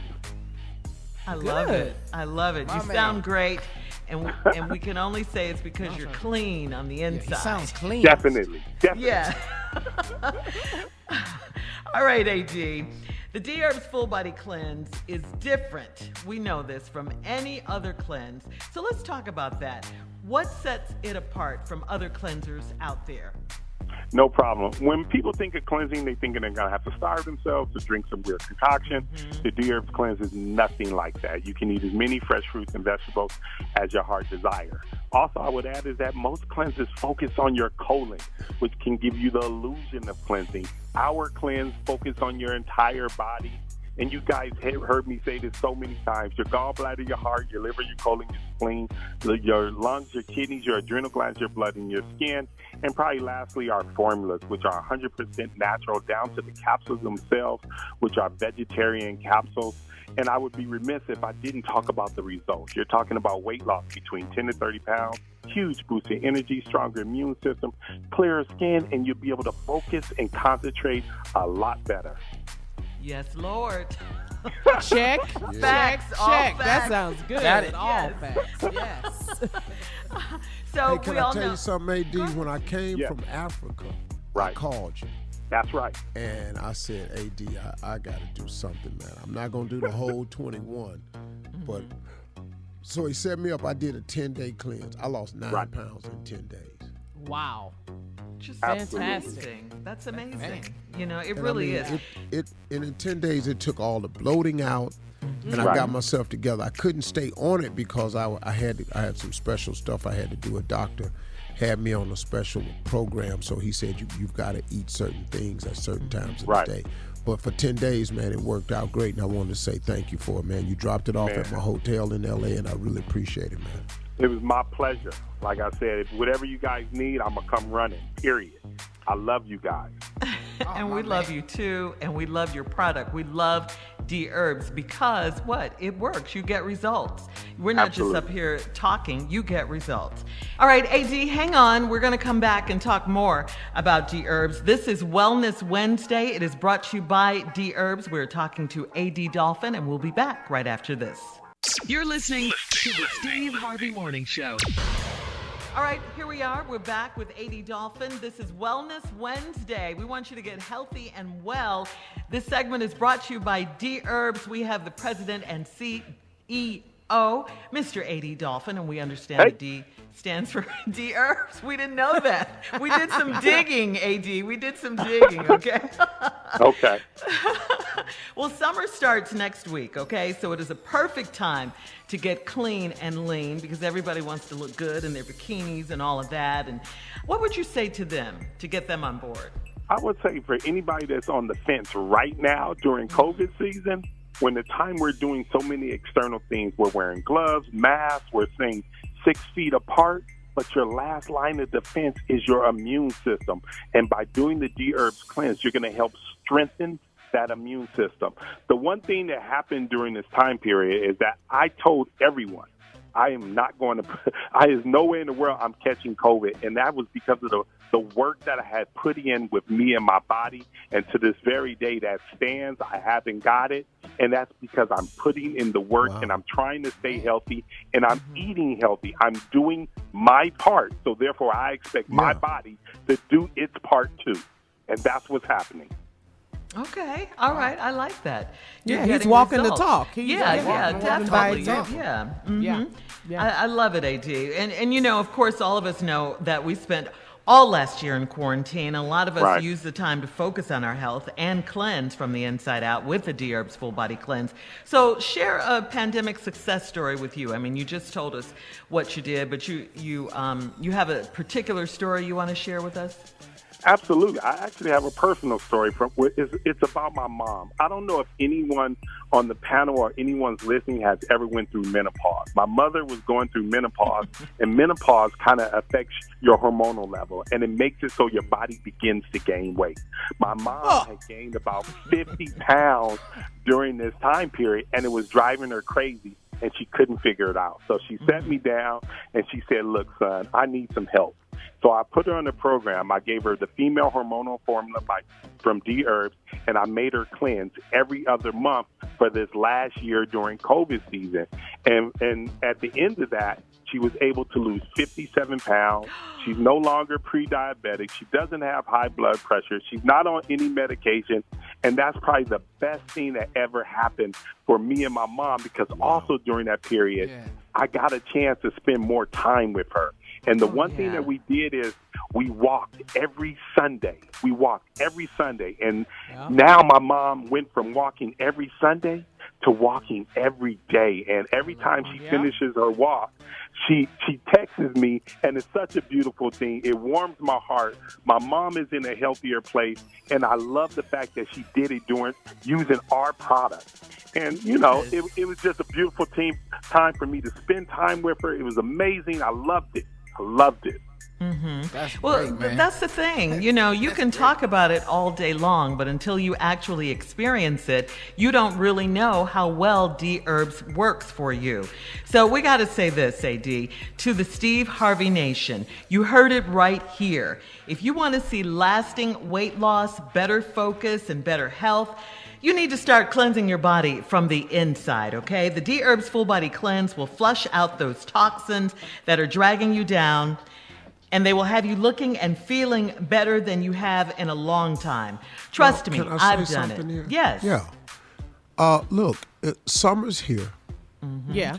I love it. I love it. You sound great. And we can only say it's because you're clean on the inside. Yeah, he sounds clean. Definitely. Yeah. All right, AG. The Dherbs Full Body Cleanse is different. We know this from any other cleanse. So let's talk about that. What sets it apart from other cleansers out there? No problem. When people think of cleansing, they think they're going to have to starve themselves to drink some weird concoction. The Dherbs cleanse is nothing like that. You can eat as many fresh fruits and vegetables as your heart desire. Also, I would add is that most cleanses focus on your colon, which can give you the illusion of cleansing. Our cleanse focus on your entire body. And you guys heard me say this so many times. Your gallbladder, your heart, your liver, your colon, your spleen, your lungs, your kidneys, your adrenal glands, your blood, and your skin. And probably lastly, our formulas, which are 100% natural down to the capsules themselves, which are vegetarian capsules. And I would be remiss if I didn't talk about the results. You're talking about weight loss between 10 to 30 pounds, huge boost in energy, stronger immune system, clearer skin, and you'll be able to focus and concentrate a lot better. Yes, Lord. Check. Facts. Check. All Check. facts. That sounds good. Got it. All Yes. facts. Yes. So Hey, can we I all tell know. you something, A.D.? When I came Yes. from Africa, I Right. called you. That's right. And I said, A.D., I got to do something, man. I'm not going to do the whole 21. But so he set me up. I did a 10-day cleanse. I lost 9 pounds in 10 days. Wow. Just Fantastic. amazing. That's amazing. You know, it And really I mean, is. And in 10 days, it took all the bloating out, and I got myself together. I couldn't stay on it because I had some special stuff I had to do. A doctor had me on a special program, so he said you've got to eat certain things at certain times of the day. But for 10 days, man, it worked out great, and I wanted to say thank you for it, man. You dropped it off at my hotel in L.A., and I really appreciate it, man. It was my pleasure. Like I said, whatever you guys need, I'm going to come running, period. I love you guys. And we love you too, and we love your product. We love Dherbs because what? It works. You get results. We're not just up here talking. You get results. All right, AD, hang on. We're going to come back and talk more about Dherbs. This is Wellness Wednesday. It is brought to you by Dherbs. We're talking to AD Dolphin, and we'll be back right after this. You're listening to the Steve Harvey Morning Show. All right, here we are. We're back with AD Dolphin. This is Wellness Wednesday. We want you to get healthy and well. This segment is brought to you by Dherbs. We have the president and CEO, Mr. AD Dolphin, and we understand that D stands for Dherbs. We didn't know that. We did some digging, AD. We did some digging, okay? Okay. Well, summer starts next week, okay? So it is a perfect time to get clean and lean because everybody wants to look good in their bikinis and all of that. And what would you say to them to get them on board? I would say for anybody that's on the fence right now during COVID season, when the time we're doing so many external things, we're wearing gloves, masks, we're staying 6 feet apart, but your last line of defense is your immune system. And by doing the Dherbs cleanse, you're going to help strengthen that immune system. The one thing that happened during this time period is that I told everyone, I am not going to, there's no way in the world I'm catching COVID. And that was because of the work that I had put in with me and my body. And to this very day that stands, I haven't got it. And that's because I'm putting in the work and I'm trying to stay healthy and I'm eating healthy. I'm doing my part. So therefore I expect my body to do its part too. And that's what's happening. Okay. All right. I like that. He's walking the talk. Definitely. Yeah. Mm-hmm. I love it, AD. And, you know, of course, all of us know that we spent all last year in quarantine. A lot of us used the time to focus on our health and cleanse from the inside out with the Dherbs Full Body Cleanse. So share a pandemic success story with you. I mean, you just told us what you did, but you have a particular story you want to share with us? Absolutely. I actually have a personal story. It's about my mom. I don't know if anyone on the panel or anyone's listening has ever went through menopause. My mother was going through menopause, and menopause kind of affects your hormonal level, and it makes it so your body begins to gain weight. My mom had gained about 50 pounds during this time period, and it was driving her crazy, and she couldn't figure it out. So she sat me down, and she said, look, son, I need some help. So I put her on the program. I gave her the female hormonal formula from Dherbs, and I made her cleanse every other month for this last year during COVID season. And at the end of that, she was able to lose 57 pounds. She's no longer pre-diabetic. She doesn't have high blood pressure. She's not on any medication. And that's probably the best thing that ever happened for me and my mom, because also during that period, I got a chance to spend more time with her. And the one thing that we did is we walked every Sunday. And now my mom went from walking every Sunday to walking every day. And every time she finishes her walk, she texts me, and it's such a beautiful thing. It warms my heart. My mom is in a healthier place, and I love the fact that she did it using our product. And, you know, it was just a beautiful time for me to spend time with her. It was amazing. I loved it. Mm-hmm. That's well, great, man. That's the thing. You know, you can talk about it all day long, but until you actually experience it, you don't really know how well Dherbs works for you. So we got to say this, AD, to the Steve Harvey Nation. You heard it right here. If you want to see lasting weight loss, better focus, and better health, you need to start cleansing your body from the inside, okay? The Dherbs Full Body Cleanse will flush out those toxins that are dragging you down, and they will have you looking and feeling better than you have in a long time. Trust me, I've done it. Here? Yes. Yeah. Look, summer's here. Mm-hmm. Yeah.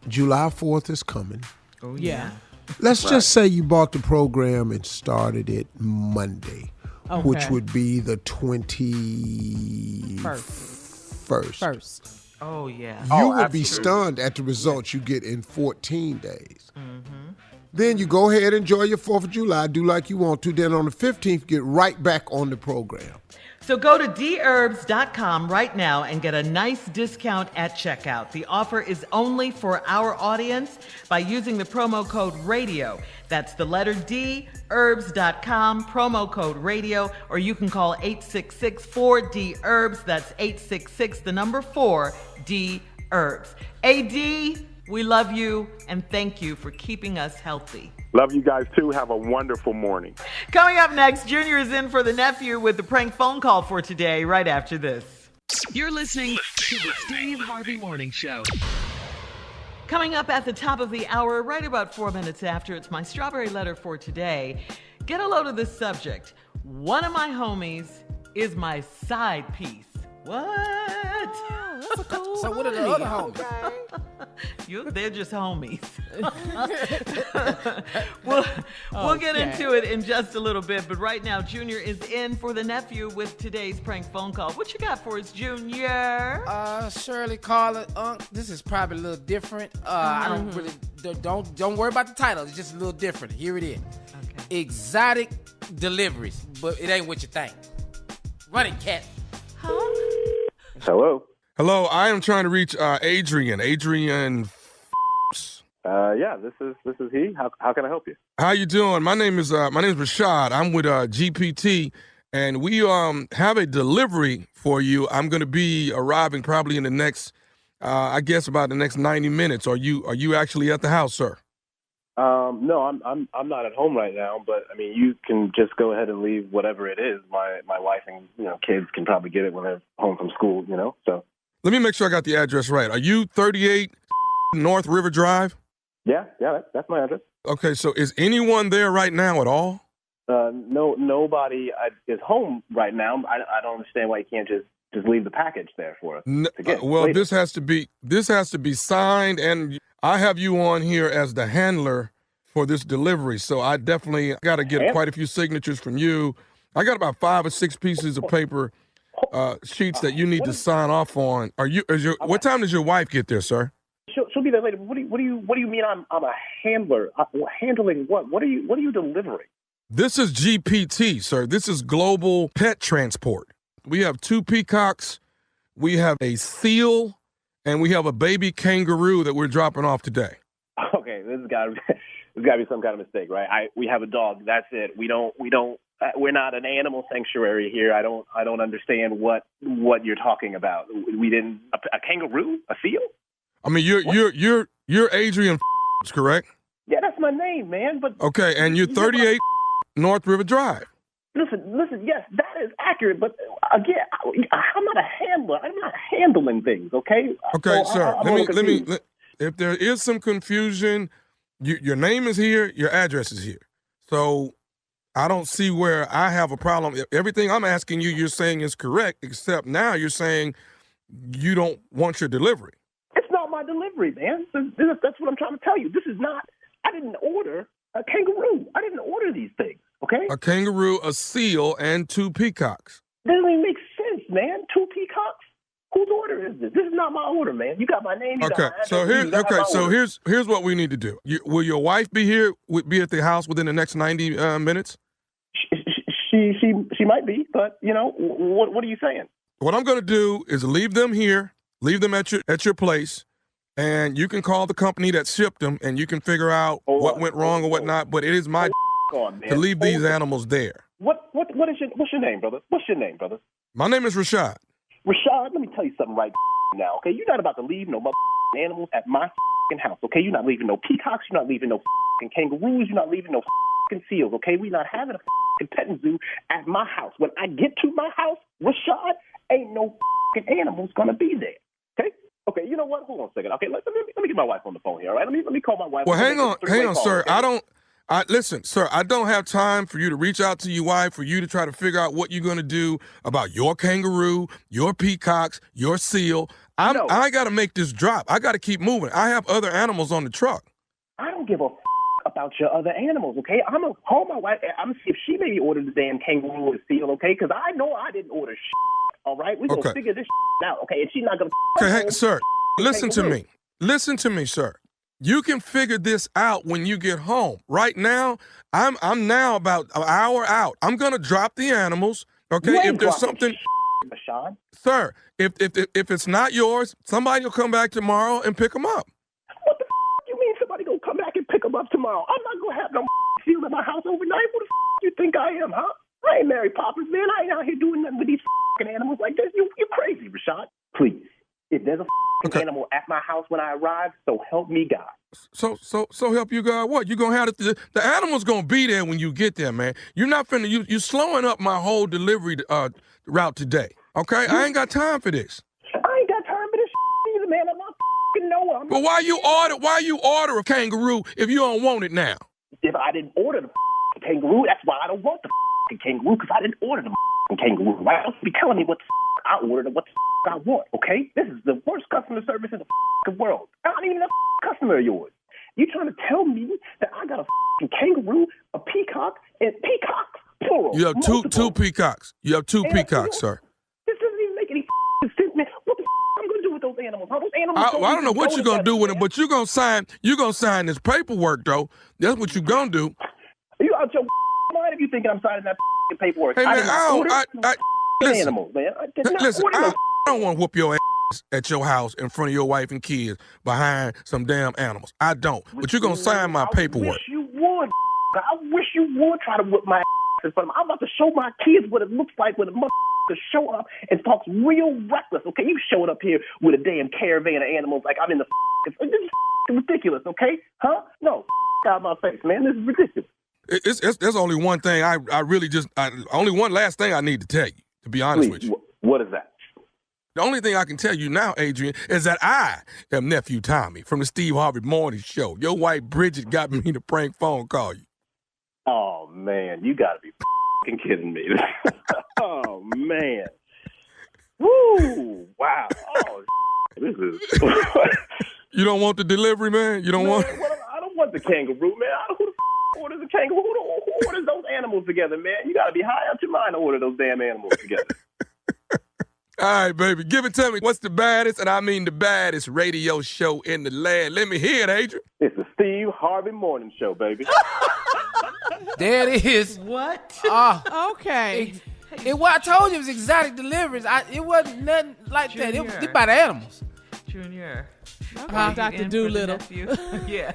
July 4th is coming. Oh, yeah. Let's just say you bought the program and started it Monday. Okay. Which would be the 21st. First. Oh, yeah. You would be stunned at the results you get in 14 days. Mm-hmm. Then you go ahead, enjoy your 4th of July, do like you want to. Then on the 15th, get right back on the program. So go to Dherbs.com right now and get a nice discount at checkout. The offer is only for our audience by using the promo code RADIO. That's the letter D, Herbs.com, promo code RADIO, or you can call 866-4D-HERBS. That's 866-4D-HERBS. AD, we love you, and thank you for keeping us healthy. Love you guys, too. Have a wonderful morning. Coming up next, Junior is in for the nephew with the prank phone call for today, right after this. You're listening to the Steve Harvey Morning Show. Coming up at the top of the hour, right about 4 minutes after, it's my strawberry letter for today. Get a load of this subject. One of my homies is my side piece. What? Oh, that's a cool So what are the other homies? Okay. They're just homies. We'll get into it in just a little bit, but right now, Junior is in for the nephew with today's prank phone call. What you got for us, Junior? Shirley, Carla, this is probably a little different. I don't really don't worry about the title. It's just a little different. Here it is. Okay. Exotic deliveries, but it ain't what you think. Run it, cat. Huh? Hello. Hello, I am trying to reach Adrian. Yeah, this is he. How can I help you? How you doing? My name is Rashad. I'm with GPT, and we have a delivery for you. I'm going to be arriving probably in the next, I guess about the next 90 minutes. Are you actually at the house, sir? No, I'm not at home right now. But I mean, you can just go ahead and leave whatever it is. My wife and kids can probably get it when they're home from school. So. Let me make sure I got the address right. Are you 38 North River Drive? Yeah, that's my address. Okay, so is anyone there right now at all? No, nobody is home right now. I don't understand why you can't just leave the package there for us. Well, this has to be signed, and I have you on here as the handler for this delivery. So I definitely got to get quite a few signatures from you. I got about 5 or 6 pieces of paper. Sheets that you need to sign off on. What time does your wife get there, sir? She'll be there later. What do you mean? I'm a handler. Handling what? What are you delivering? This is GPT, sir. This is global pet transport. We have 2 peacocks, we have a seal, and we have a baby kangaroo that we're dropping off today. Okay, this has got to be some kind of mistake, right? We have a dog. That's it. We don't. We're not an animal sanctuary here. I don't understand what you're talking about. We didn't a kangaroo, a seal. I mean, you're Adrian, correct? Yeah, that's my name, man. But okay, and you're 38 North River Drive. Listen. Yes, that is accurate. But again, I'm not a handler. I'm not handling things. Okay. Okay, so sir. Let me. If there is some confusion, your name is here. Your address is here. So. I don't see where I have a problem. Everything I'm asking you, you're saying is correct, except now you're saying you don't want your delivery. It's not my delivery, man. That's what I'm trying to tell you. This is not, I didn't order a kangaroo. I didn't order these things, okay? A kangaroo, a seal, and 2 peacocks. That doesn't even make sense, man. 2 peacocks? Whose order is this? This is not my order, man. You got my name. So here's what we need to do. Will your wife be here? Be at the house within the next 90 minutes? She might be, but what are you saying? What I'm going to do is leave them here, leave them at your place, and you can call the company that shipped them, and you can figure out what went wrong or what not. But it is my to leave these animals there. What's your name, brother? What's your name, brother? My name is Rashad. Rashad, let me tell you something right now, okay? You're not about to leave no animals at my house, okay? You're not leaving no peacocks. You're not leaving no kangaroos. You're not leaving no seals, okay? We're not having a petting zoo at my house. When I get to my house, Rashad, ain't no animals gonna be there, okay? Okay, you know what? Hold on a second. Okay, let me get my wife on the phone here, all right? Let me call my wife. Well, hang on, sir. Okay? Listen, sir, I don't have time for you to reach out to your wife, for you to try to figure out what you're going to do about your kangaroo, your peacocks, your seal. I got to make this drop. I got to keep moving. I have other animals on the truck. I don't give a about your other animals, okay? I'm going to call my wife. I'm going to see if she maybe ordered the damn kangaroo or seal, okay? Because I know I didn't order all right? We're going to figure this out, okay? And she's not going to... Okay, hey, sir, listen to me. Listen to me, sir. You can figure this out when you get home. Right now, I'm now about an hour out. I'm going to drop the animals, Okay, if there's something, Rashad. sir, if it's not yours, somebody will come back tomorrow and pick them up. What the you mean somebody gonna come back and pick them up tomorrow? I'm not gonna have no seal in my house overnight. What the you think I am, huh? I ain't Mary Poppins, man. I ain't out here doing nothing with these animals like this. You crazy, Rashad. Please, if there's a animal at my house when I arrive, so help me God. So help you God what? You gonna have the animal's gonna be there when you get there, man. You're not finna you slowing up my whole delivery route today. Okay, I ain't got time for this. I ain't got time for this either, man. I'm not Noah. But why you order a kangaroo if you don't want it now? If I didn't order the kangaroo, that's why I don't want the kangaroo, because I didn't order the kangaroo. Why else be telling me what the I ordered and what the I want, okay? This is the worst customer service in the world. I'm not even a customer of yours. You trying to tell me that I got a kangaroo, a peacock, and peacocks, plural. You have two peacocks. You have two peacocks, sir. This doesn't even make any sense, man. What the I'm going to do with those animals? Huh? Those animals I don't know what you're going to do with them, but you're going to sign this paperwork, though. That's what you're going to do. Are you out your mind if you thinking I'm signing that paperwork? Hey, man, listen, animals, man. Listen, I don't want to whoop your ass at your house in front of your wife and kids behind some damn animals. I don't. But you're going to sign my paperwork. I wish you would. I wish you would try to whip my ass in front of them. I'm about to show my kids what it looks like when a motherfucker show up and talks real reckless, okay? You showed up here with a damn caravan of animals like I'm in the this is ridiculous, okay? Huh? No, out of my face, man. This is ridiculous. There's only one thing only one last thing I need to tell you, to be honest with you. What is that? The only thing I can tell you now, Adrian, is that I am Nephew Tommy from the Steve Harvey Morning Show. Your wife Bridget got me to prank phone call you. Oh, man, you got to be f***ing kidding me. Oh, man. Woo! Wow. Oh, this is... You don't want the delivery, man? You don't want... Well, I don't want the kangaroo, man. Who the f*** orders a kangaroo? Who orders those animals together, man? You got to be high out your mind to order those damn animals together. All right, baby. Give it to me. What's the baddest, and I mean the baddest radio show in the land? Let me hear it, Adrian. It's the Steve Harvey Morning Show, baby. There it is. What? Okay. I told you it was exotic deliveries. It wasn't nothing like that. It was about animals. Junior. Dr. Doolittle. Yeah.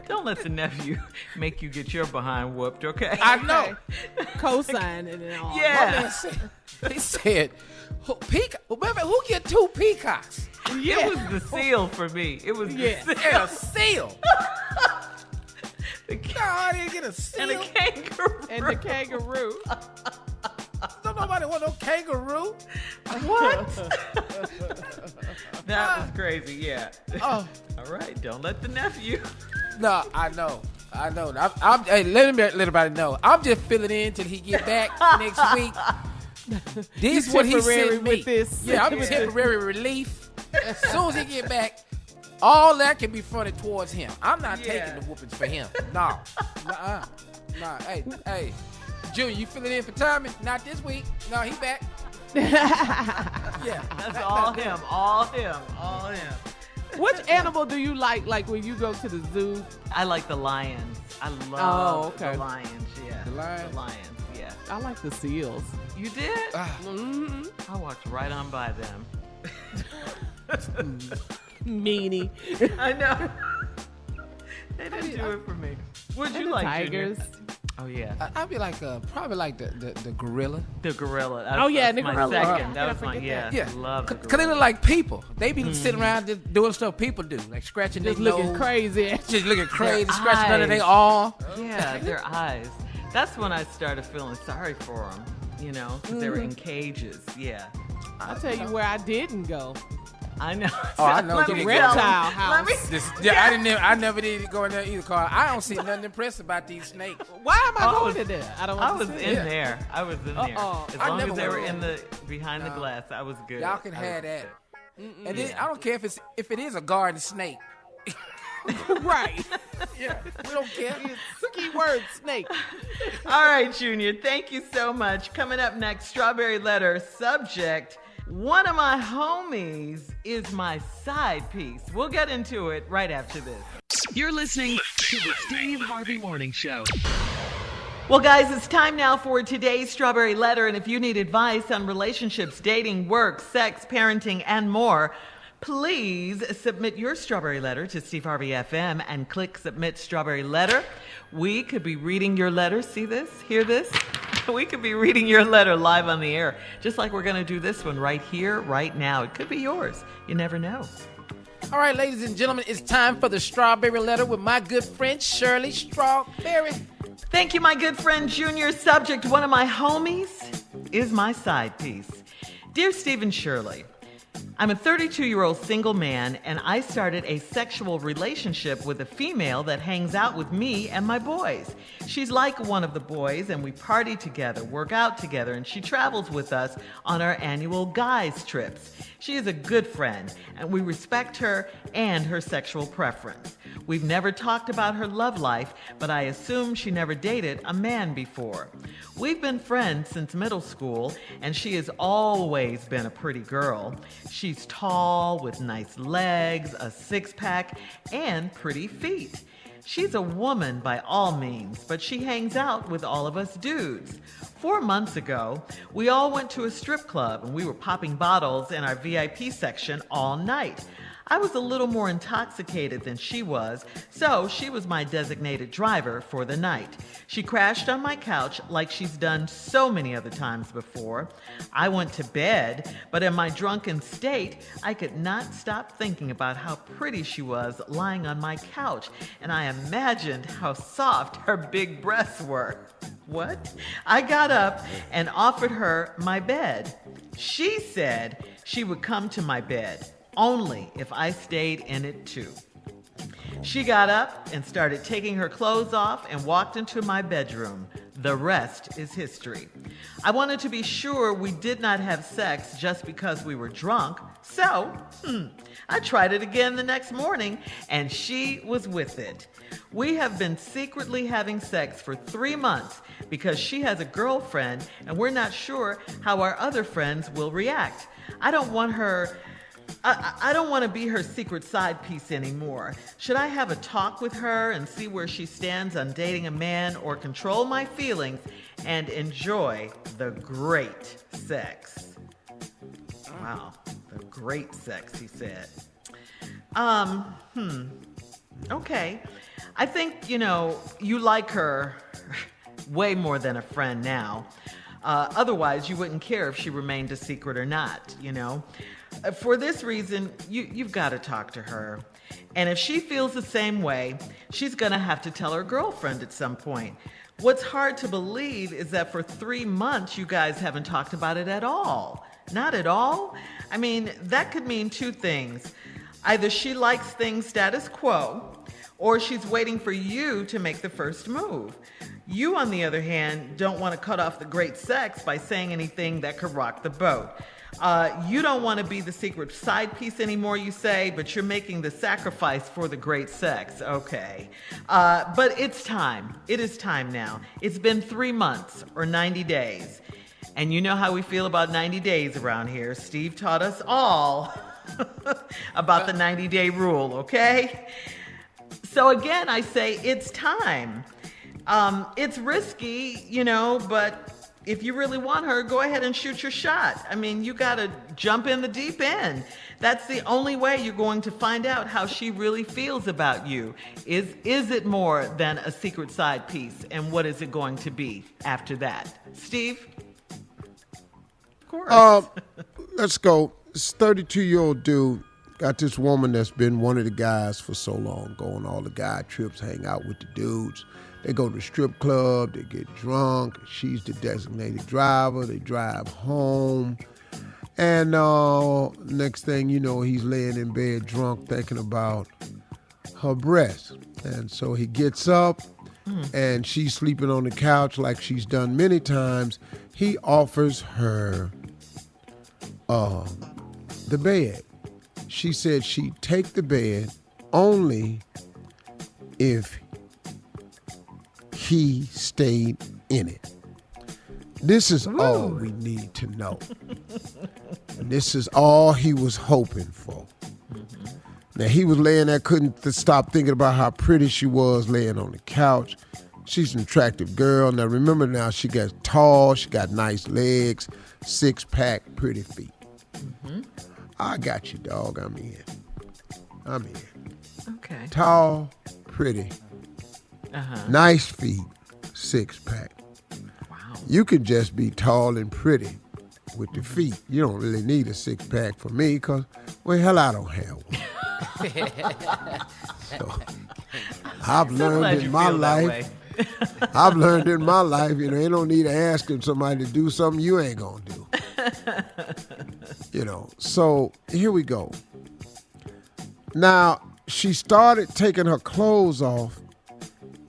Don't let the nephew make you get your behind whooped, okay? I know. Co-sign it and all. Yeah. He said, who get two peacocks? Yeah. It was the seal for me. It was a seal. I didn't get a seal. And a kangaroo. And the kangaroo. Don't nobody want no kangaroo. What? That was crazy, yeah. Oh. All right, don't let the nephew. No, I know. Hey, let everybody know. I'm just filling in till he get back next week. This is what he sent me. Yeah, I'm temporary relief. As soon as he get back, all that can be fronted towards him. I'm not taking the whoopings for him. No. Nah. Hey. Junior, you filling in for Tommy? Not this week. No, he back. Yeah. That's all him. Which animal do you like when you go to the zoo? I like the lions. I love the lions, yeah. The lions, yeah. I like the seals. You did? Mm-hmm. I walked right on by them. Meanie. I know. They didn't do it for me. Would you like tigers? Junior? Oh yeah. I'd be like probably like the gorilla. The gorilla. The my gorilla. second. That was my love the gorilla. Cause they look like people. They be sitting around just doing stuff people do, like scratching their nose. Looking crazy. Just looking crazy, scratching under their arm. Yeah, their eyes. That's when I started feeling sorry for them. You know, because they were in cages. Yeah. I'll tell you where I didn't go. I know. Oh, I know. The reptile house. I never did go in there either, Carl. I don't see nothing impressed about these snakes. Why am I going in there? I was in there. As long as they were behind the glass, I was good. Y'all can have that. And then I don't care if it is a garden snake. Right. Yeah. We don't care. Keyword snake. All right, Junior. Thank you so much. Coming up next, Strawberry Letter subject. One of my homies is my side piece. We'll get into it right after this. You're listening to the Steve Harvey Morning Show. Well, guys, it's time now for today's Strawberry Letter. And if you need advice on relationships, dating, work, sex, parenting, and more, please submit your Strawberry Letter to Steve Harvey FM and click Submit Strawberry Letter. We could be reading your letter. See this? Hear this? We could be reading your letter live on the air, just like we're going to do this one right here, right now. It could be yours. You never know. All right, ladies and gentlemen, it's time for the Strawberry Letter with my good friend Shirley Strawberry. Thank you, my good friend Junior. Subject, one of my homies is my side piece. Dear Steve and Shirley, I'm a 32-year-old single man, and I started a sexual relationship with a female that hangs out with me and my boys. She's like one of the boys, and we party together, work out together, and she travels with us on our annual guys' trips. She is a good friend, and we respect her and her sexual preference. We've never talked about her love life, but I assume she never dated a man before. We've been friends since middle school, and she has always been a pretty girl. She's tall, with nice legs, a six-pack, and pretty feet. She's a woman by all means, but she hangs out with all of us dudes. 4 months ago, we all went to a strip club, and we were popping bottles in our VIP section all night. I was a little more intoxicated than she was, so she was my designated driver for the night. She crashed on my couch like she's done so many other times before. I went to bed, but in my drunken state, I could not stop thinking about how pretty she was lying on my couch, and I imagined how soft her big breasts were. What? I got up and offered her my bed. She said she would come to my bed only if I stayed in it too. She got up and started taking her clothes off and walked into my bedroom. The rest is history. I wanted to be sure we did not have sex just because we were drunk, so I tried it again the next morning, and she was with it. We have been secretly having sex for 3 months because she has a girlfriend, and we're not sure how our other friends will react. I don't want to be her secret side piece anymore. Should I have a talk with her and see where she stands on dating a man, or control my feelings and enjoy the great sex? Wow, the great sex, he said. Okay. I think, you like her way more than a friend now. Otherwise, you wouldn't care if she remained a secret or not, For this reason, you've got to talk to her. And if she feels the same way, she's going to have to tell her girlfriend at some point. What's hard to believe is that for 3 months, you guys haven't talked about it at all. Not at all? I mean, that could mean two things. Either she likes things status quo, or she's waiting for you to make the first move. You, on the other hand, don't want to cut off the great sex by saying anything that could rock the boat. You don't want to be the secret side piece anymore, you say, but you're making the sacrifice for the great sex. Okay. But it's time. It is time now. It's been 3 months or 90 days. And you know how we feel about 90 days around here. Steve taught us all about the 90-day rule, okay? So again, I say it's time. It's risky, but if you really want her, go ahead and shoot your shot. I mean, you got to jump in the deep end. That's the only way you're going to find out how she really feels about you. Is it more than a secret side piece? And what is it going to be after that? Steve? Of course. Let's go. This 32-year-old dude got this woman that's been one of the guys for so long, go on all the guy trips, hang out with the dudes. They go to the strip club, they get drunk, she's the designated driver, they drive home. And next thing you know, he's laying in bed drunk thinking about her breasts. And so he gets up and she's sleeping on the couch like she's done many times. He offers her the bed. She said she'd take the bed only if he stayed in it. This is all we need to know. And this is all he was hoping for. Now, he was laying there, couldn't stop thinking about how pretty she was laying on the couch. She's an attractive girl. Now, remember now, she got tall, she got nice legs, 6-pack, pretty feet. Mm-hmm. I got you, dog. I'm in. Okay. Tall, pretty, nice feet, 6-pack. Wow. You can just be tall and pretty with the feet. You don't really need a 6-pack for me because, well, hell, I don't have one. So, I've learned in my life, you don't need to ask somebody to do something you ain't gonna do. So here we go. Now, she started taking her clothes off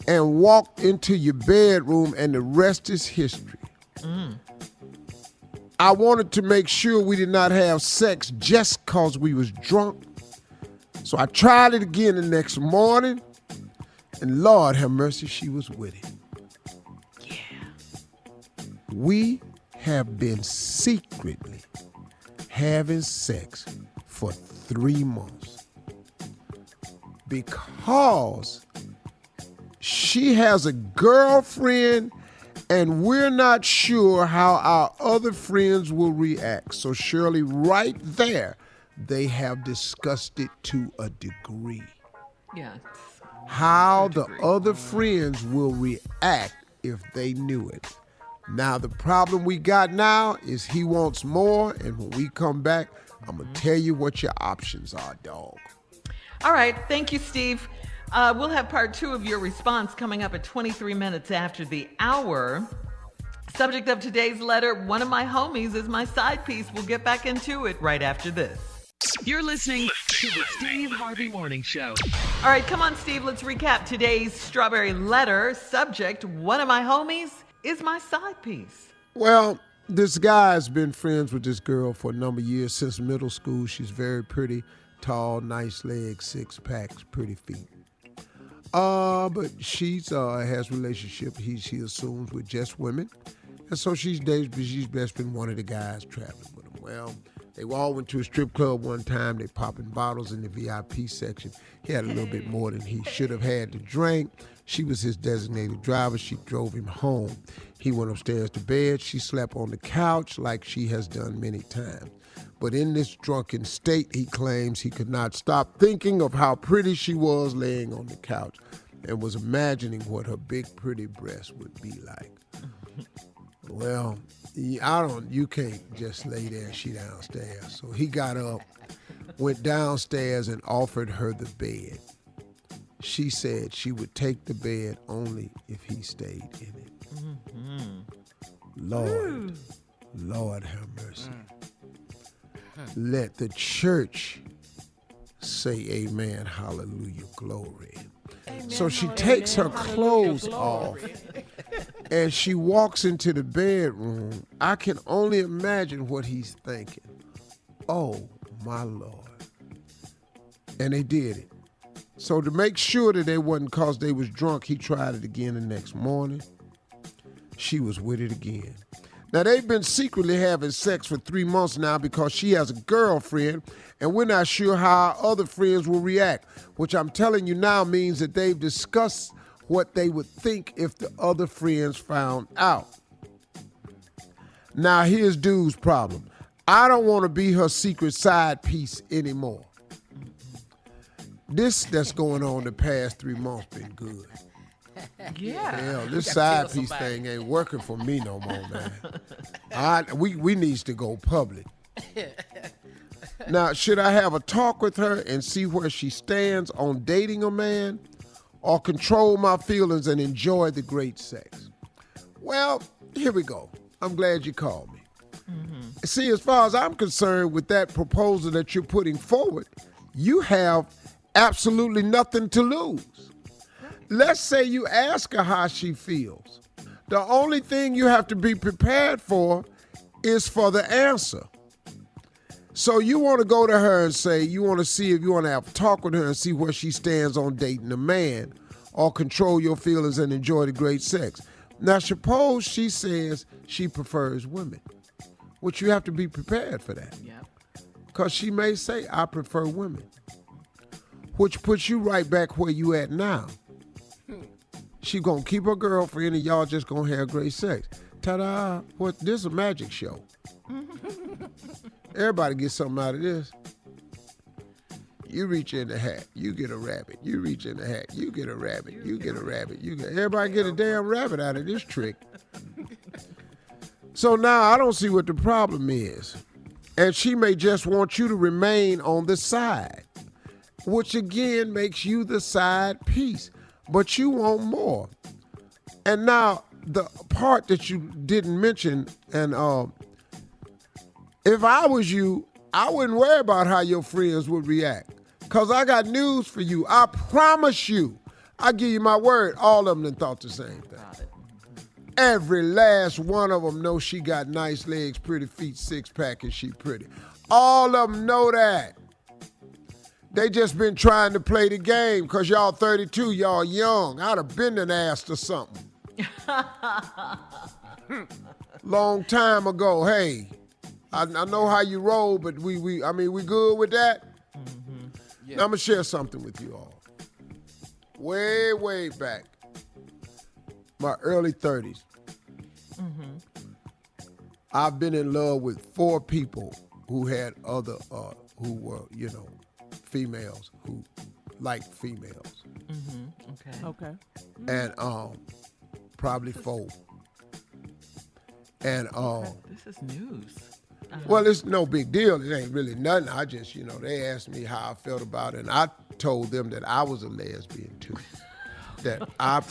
and walked into your bedroom, and the rest is history. I wanted to make sure we did not have sex just because we was drunk. So I tried it again the next morning, and Lord have mercy, she was with it. Yeah. We have been secretly having sex for 3 months because she has a girlfriend and we're not sure how our other friends will react. So Shirley, right there, they have discussed it to a degree. Yeah. How the other friends will react if they knew it. Now, the problem we got now is he wants more, and when we come back, I'm going to tell you what your options are, dog. All right. Thank you, Steve. We'll have part 2 of your response coming up at 23 minutes after the hour. Subject of today's letter, one of my homies is my side piece. We'll get back into it right after this. You're listening to the Steve Harvey Morning Show. All right, come on, Steve. Let's recap today's strawberry letter. Subject, one of my homies is my side piece. Well, this guy's been friends with this girl for a number of years, since middle school. She's very pretty, tall, nice legs, 6-packs, pretty feet. But she's has relationship, she assumes, with just women. And so she's best been one of the guys traveling with him. Well, they all went to a strip club one time. They popping bottles in the VIP section. He had a little bit more than he should have had to drink. She was his designated driver. She drove him home. He went upstairs to bed. She slept on the couch like she has done many times. But in this drunken state, he claims he could not stop thinking of how pretty she was laying on the couch and was imagining what her big, pretty breasts would be like. Well, you can't just lay there and she downstairs. So he got up, went downstairs and offered her the bed. She said she would take the bed only if he stayed in it. Lord have mercy. Let the church say amen, hallelujah, glory. Amen, so she takes her clothes off and she walks into the bedroom. I can only imagine what he's thinking. Oh, my Lord. And they did it. So to make sure that they wasn't because they was drunk, he tried it again the next morning. She was with it again. Now, they've been secretly having sex for 3 months now because she has a girlfriend, and we're not sure how our other friends will react, which I'm telling you now means that they've discussed what they would think if the other friends found out. Now, here's dude's problem. I don't want to be her secret side piece anymore. This that's going on the past 3 months been good. Yeah. Hell, this side piece thing ain't working for me no more, man. We needs to go public. Now, should I have a talk with her and see where she stands on dating a man, or control my feelings and enjoy the great sex? Well, here we go. I'm glad you called me. Mm-hmm. See, as far as I'm concerned with that proposal that you're putting forward, you have absolutely nothing to lose. Let's say you ask her how she feels. The only thing you have to be prepared for is for the answer. So you want to go to her and say, you want to see if you want to have a talk with her and see where she stands on dating a man, or control your feelings and enjoy the great sex. Now, suppose she says she prefers women, which you have to be prepared for that. Because she may say, I prefer women, which puts you right back where you at now. She gonna keep her girlfriend and y'all just gonna have great sex. Ta-da! What? This is a magic show. Everybody gets something out of this. You reach in the hat, you get a rabbit. You reach in the hat, you get a rabbit. You get a rabbit. Everybody get a damn rabbit out of this trick. So now I don't see what the problem is. And she may just want you to remain on the side, which again makes you the side piece. But you want more. And now the part that you didn't mention, and if I was you, I wouldn't worry about how your friends would react. Because I got news for you. I promise you. I give you my word, all of them done thought the same thing. Every last one of them know she got nice legs, pretty feet, six-pack, and she pretty. All of them know that. They just been trying to play the game because y'all 32, y'all young. I'd have been an ass to something. Long time ago, hey, I know how you roll, but we good with that? Mm-hmm. Yeah. Now, I'm going to share something with you all. Way back, my early 30s. Mm-hmm. I've been in love with 4 people who had other, who were, females who liked females. Mm-hmm. Okay. And probably 4. And this is news. Well, it's no big deal. It ain't really nothing. I just, they asked me how I felt about it, and I told them that I was a lesbian too. That I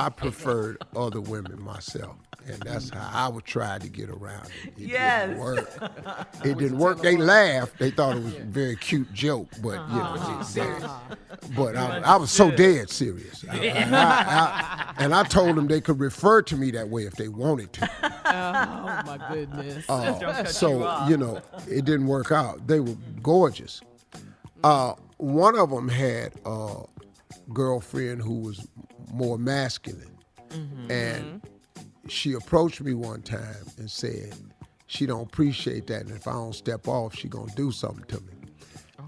preferred other women myself. And that's how I would try to get around it. It didn't work. It didn't work. They laughed. They thought it was a very cute joke, but I was so dead serious. And I told them they could refer to me that way if they wanted to. Oh my goodness. So it didn't work out. They were gorgeous. One of them had a girlfriend who was more masculine, and she approached me one time and said she don't appreciate that, and if I don't step off, she gonna do something to me.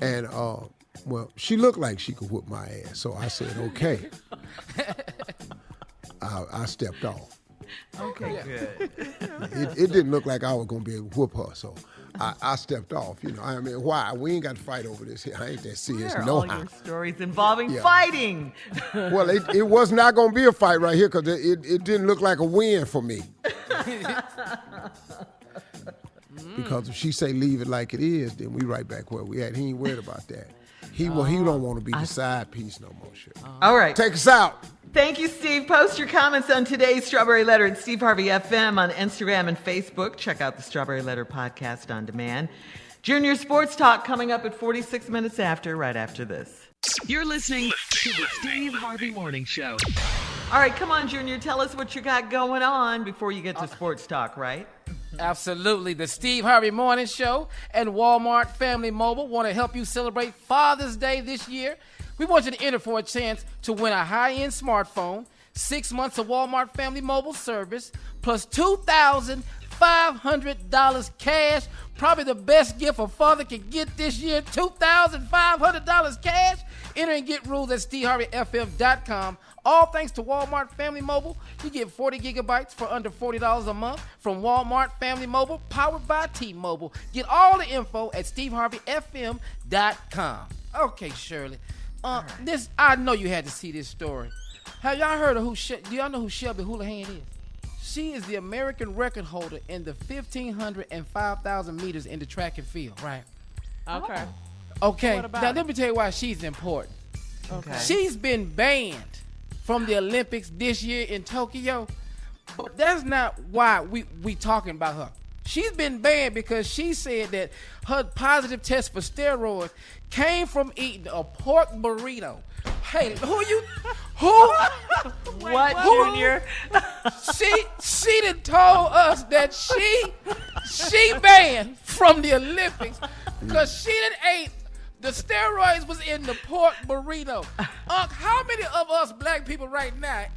And well, she looked like she could whoop my ass, so I said okay. I stepped off. Okay, good. It didn't look like I was gonna be able to whoop her, so I stepped off. Why? We ain't got to fight over this here. I ain't that serious. Where are all your stories involving fighting? Well, it was not going to be a fight right here because it didn't look like a win for me. Because if she say leave it like it is, then we right back where we at. He ain't worried about that. He don't want to be the side piece no more. Shit. All right. Take us out. Thank you, Steve. Post your comments on today's Strawberry Letter at Steve Harvey FM on Instagram and Facebook. Check out the Strawberry Letter podcast on demand. Junior Sports Talk coming up at 46 minutes right after this. You're listening to the Steve Harvey Morning Show. All right, come on, Junior. Tell us what you got going on before you get to Sports Talk, right? Absolutely. The Steve Harvey Morning Show and Walmart Family Mobile want to help you celebrate Father's Day this year. We want you to enter for a chance to win a high-end smartphone, 6 months of Walmart Family Mobile service, plus $2,500 cash. Probably the best gift a father can get this year, $2,500 cash. Enter and get rules at SteveHarveyFM.com. All thanks to Walmart Family Mobile. You get 40 gigabytes for under $40 a month from Walmart Family Mobile, powered by T-Mobile. Get all the info at SteveHarveyFM.com. Okay, Shirley. This I know you had to see this story. Have y'all heard of do y'all know who Shelby Houlihan is? She is the American record holder in the 1,500 and 5,000 meters in the track and field, right? Okay. Okay. Now let me tell you why she's important. Okay. She's been banned from the Olympics this year in Tokyo, but that's not why we talking about her. She's been banned because she said that her positive test for steroids came from eating a pork burrito. Hey, who? What, Junior? She done told us that she banned from the Olympics because she done ate the steroids was in the pork burrito. How many of us black people right now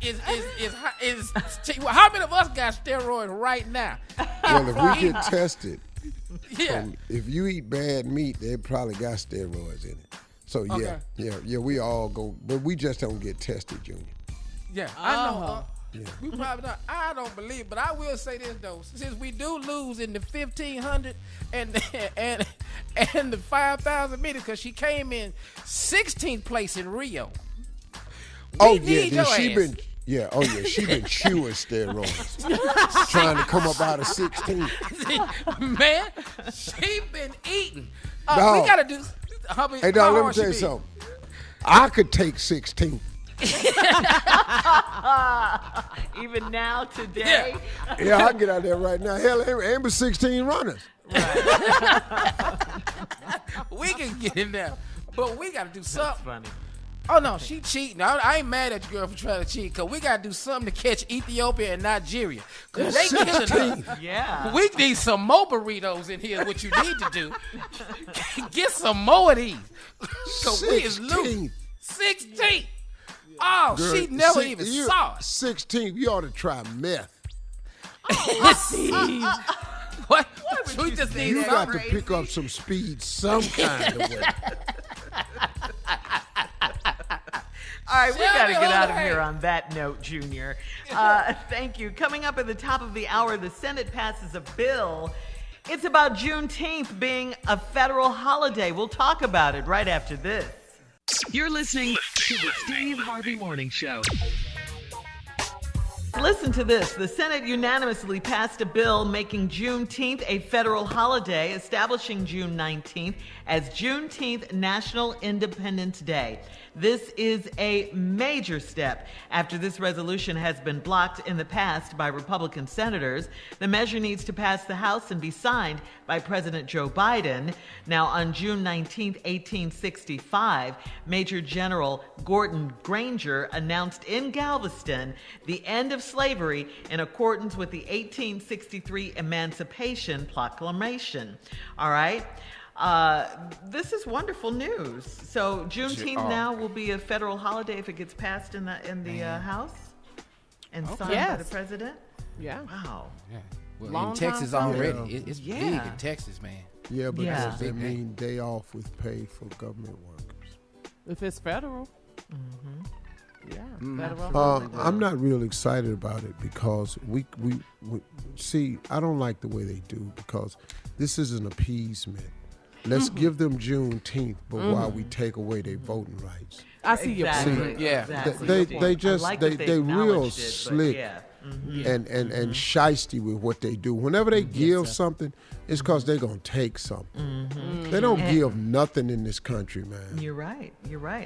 how many of us got steroids right now? Well, if we get tested, if you eat bad meat, they probably got steroids in it. So yeah, we all go, but we just don't get tested, Junior. Yeah, I know. We probably not. I don't believe, but I will say this though: since we do lose in the 1500 and the 5,000 meters, because she came in 16th place in Rio. She been chewing steroids, trying to come up out of 16. Man, she been eating. We Dog. gotta do. Hey, dog, let me tell you something. I could take 16. Even now, today. Yeah, I can get out there right now. Hell, ain't but 16 runners. We can get in there, but we gotta do something. That's funny. Oh no, she cheating. I ain't mad at your girl for trying to cheat, cause we gotta do something to catch Ethiopia and Nigeria, cause they killing us. Yeah. We need some more burritos in here. What you need to do, get some more of these. So we is losing 16. Oh, girl, she never even saw it. 16, you ought to try meth. What? We just need You got to pick up some speed some kind of way. All right, we got to get out of here on that note, Junior. Thank you. Coming up at the top of the hour, the Senate passes a bill. It's about Juneteenth being a federal holiday. We'll talk about it right after this. You're listening to the Steve Harvey Morning Show. Listen to this. The Senate unanimously passed a bill making Juneteenth a federal holiday, establishing June 19th as Juneteenth National Independence Day. This is a major step after this resolution has been blocked in the past by Republican senators. The measure needs to pass the House and be signed by President Joe Biden. Now, on June 19, 1865, Major General Gordon Granger announced in Galveston the end of slavery in accordance with the 1863 Emancipation Proclamation. All right. This is wonderful news. So Juneteenth now will be a federal holiday if it gets passed in the House and signed by the president. Yeah. Wow. Yeah. Well, in Texas already, it's big in Texas, man. Yeah, but does that mean day off with pay for government workers? If it's federal. Mm-hmm. Yeah. Federal. I'm not real excited about it because we see. I don't like the way they do because this is an appeasement. Let's give them Juneteenth, but while we take away their voting rights. I see your point. They real slick and shisty with what they do. Whenever they give something, it's because they're going to take something. They don't give nothing in this country, man. You're right.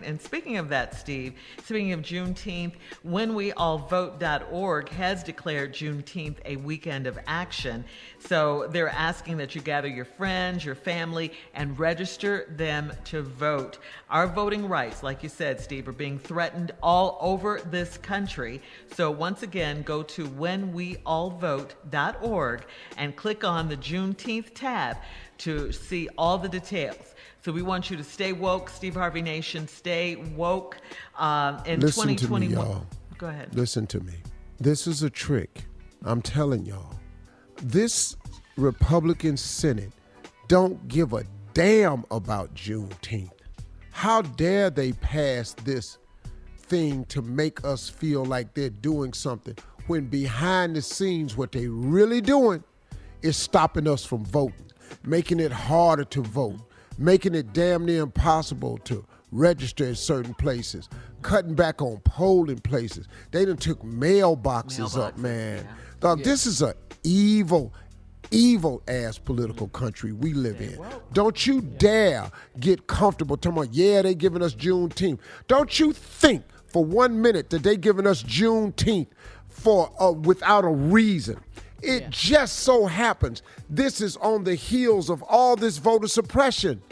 And speaking of that, Steve, speaking of Juneteenth, whenweallvote.org has declared Juneteenth a weekend of action. So they're asking that you gather your friends, your family, and register them to vote. Our voting rights, like you said, Steve, are being threatened all over this country. So once again, go to whenweallvote.org and click on the Juneteenth tab to see all the details. So we want you to stay woke, Steve Harvey Nation, stay woke in 2021. Listen to me, y'all. Go ahead. Listen to me. This is a trick. I'm telling y'all. This Republican Senate don't give a damn about Juneteenth. How dare they pass this thing to make us feel like they're doing something when behind the scenes what they really doing is stopping us from voting, making it harder to vote, making it damn near impossible to register in certain places, cutting back on polling places. They done took mailboxes up, man. Dog, this is a evil ass political country we live in. Don't you dare get comfortable talking about, they giving us Juneteenth. Don't you think for 1 minute that they giving us Juneteenth for without a reason. It just so happens this is on the heels of all this voter suppression.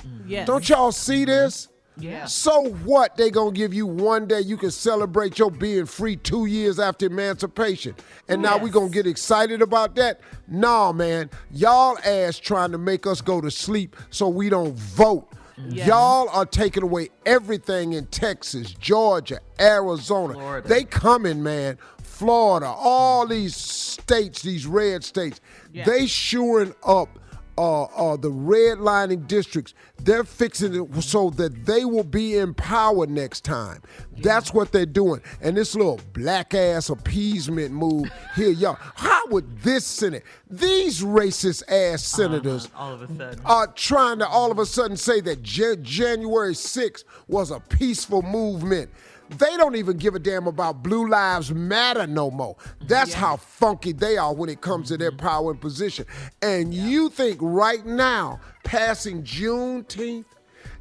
Don't y'all see this? Yeah. So what? They gonna give you one day you can celebrate your being free 2 years after emancipation. And now we gonna get excited about that? Nah, man. Y'all ass trying to make us go to sleep so we don't vote. Y'all are taking away everything in Texas, Georgia, Arizona. Florida. They coming, man. Florida, all these states, these red states, they shoring up the redlining districts, they're fixing it so that they will be in power next time. That's what they're doing. And this little black-ass appeasement move here, y'all, how would this Senate, these racist-ass senators all of a sudden are trying to all of a sudden say that January 6th was a peaceful movement? They don't even give a damn about Blue Lives Matter no more. That's how funky they are when it comes to their power and position. And you think right now, passing Juneteenth,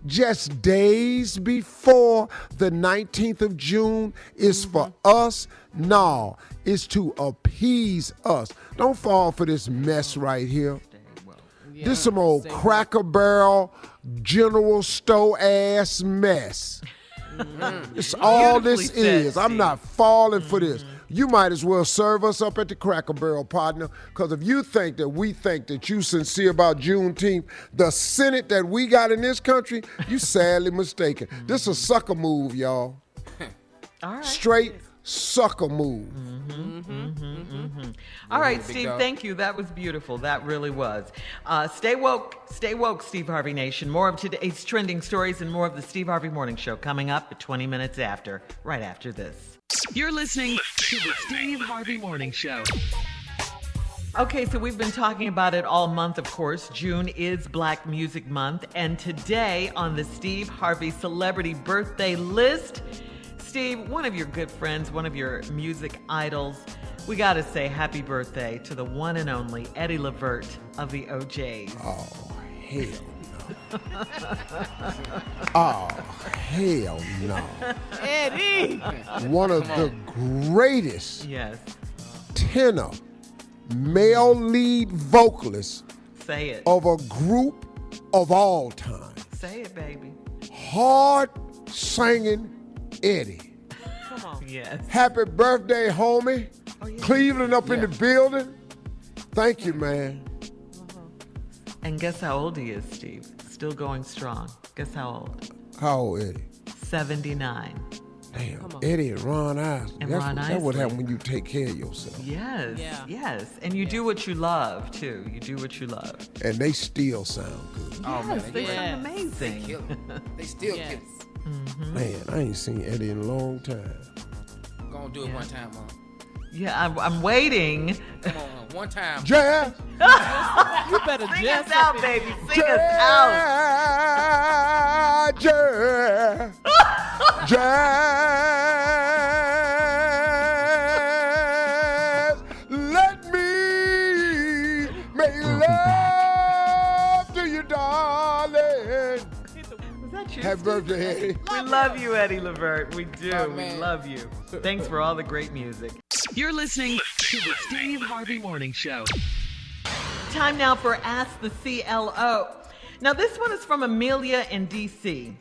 just days before the 19th of June, is for us? No, it's to appease us. Don't fall for this mess right here. This some old Cracker Barrel, General Store ass mess. It's all this is. I'm not falling for this. You might as well serve us up at the Cracker Barrel, partner, because if you think that we think that you sincere about Juneteenth, the Senate that we got in this country, you sadly mistaken. This is a sucker move, y'all. All right. Straight sucker move. All right, Steve, thank you. That was beautiful. That really was. Stay woke, Steve Harvey Nation. More of today's trending stories and more of the Steve Harvey Morning Show coming up at 20 minutes after, right after this. You're listening to the Steve Harvey Morning Show. Okay, so we've been talking about it all month, of course. June is Black Music Month, and today on the Steve Harvey Celebrity Birthday List, Steve, one of your good friends, one of your music idols, we got to say happy birthday to the one and only Eddie Levert of the OJs. Oh, hell no. Oh, hell no. Eddie! One of the greatest yes. tenor male lead vocalists Say it. of a group of all time. Say it, baby. Hard singing Eddie. Come on. Yes. Happy birthday, homie. Oh, yeah. Cleveland up in the building. Thank you, man. And guess how old he is, Steve? Still going strong. Guess how old? How old, Eddie? 79. Damn, Eddie and Ron Isley. And That's Ron what Isley. happens when you take care of yourself. Yes. Yeah. Yes. And you do what you love, too. You do what you love. And they still sound good. Oh, man, Yes, they sound They amazing. kill it. They still Yes. kill it. Man, I ain't seen Eddie in a long time. Gonna do it one time, Mom. Yeah, I'm waiting. Come on, one time. Jazz! You better Sing just us out, baby. Sing us out. Jazz! Jazz! Let me make love to you, darling. Was that you, Happy Steve? birthday, Eddie. We love you, Eddie Levert. We do. Oh, we man. love you. Thanks for all the great music. You're listening to the Steve Harvey Morning Show. Time now for Ask the CLO. Now, this one is from Amelia in D.C.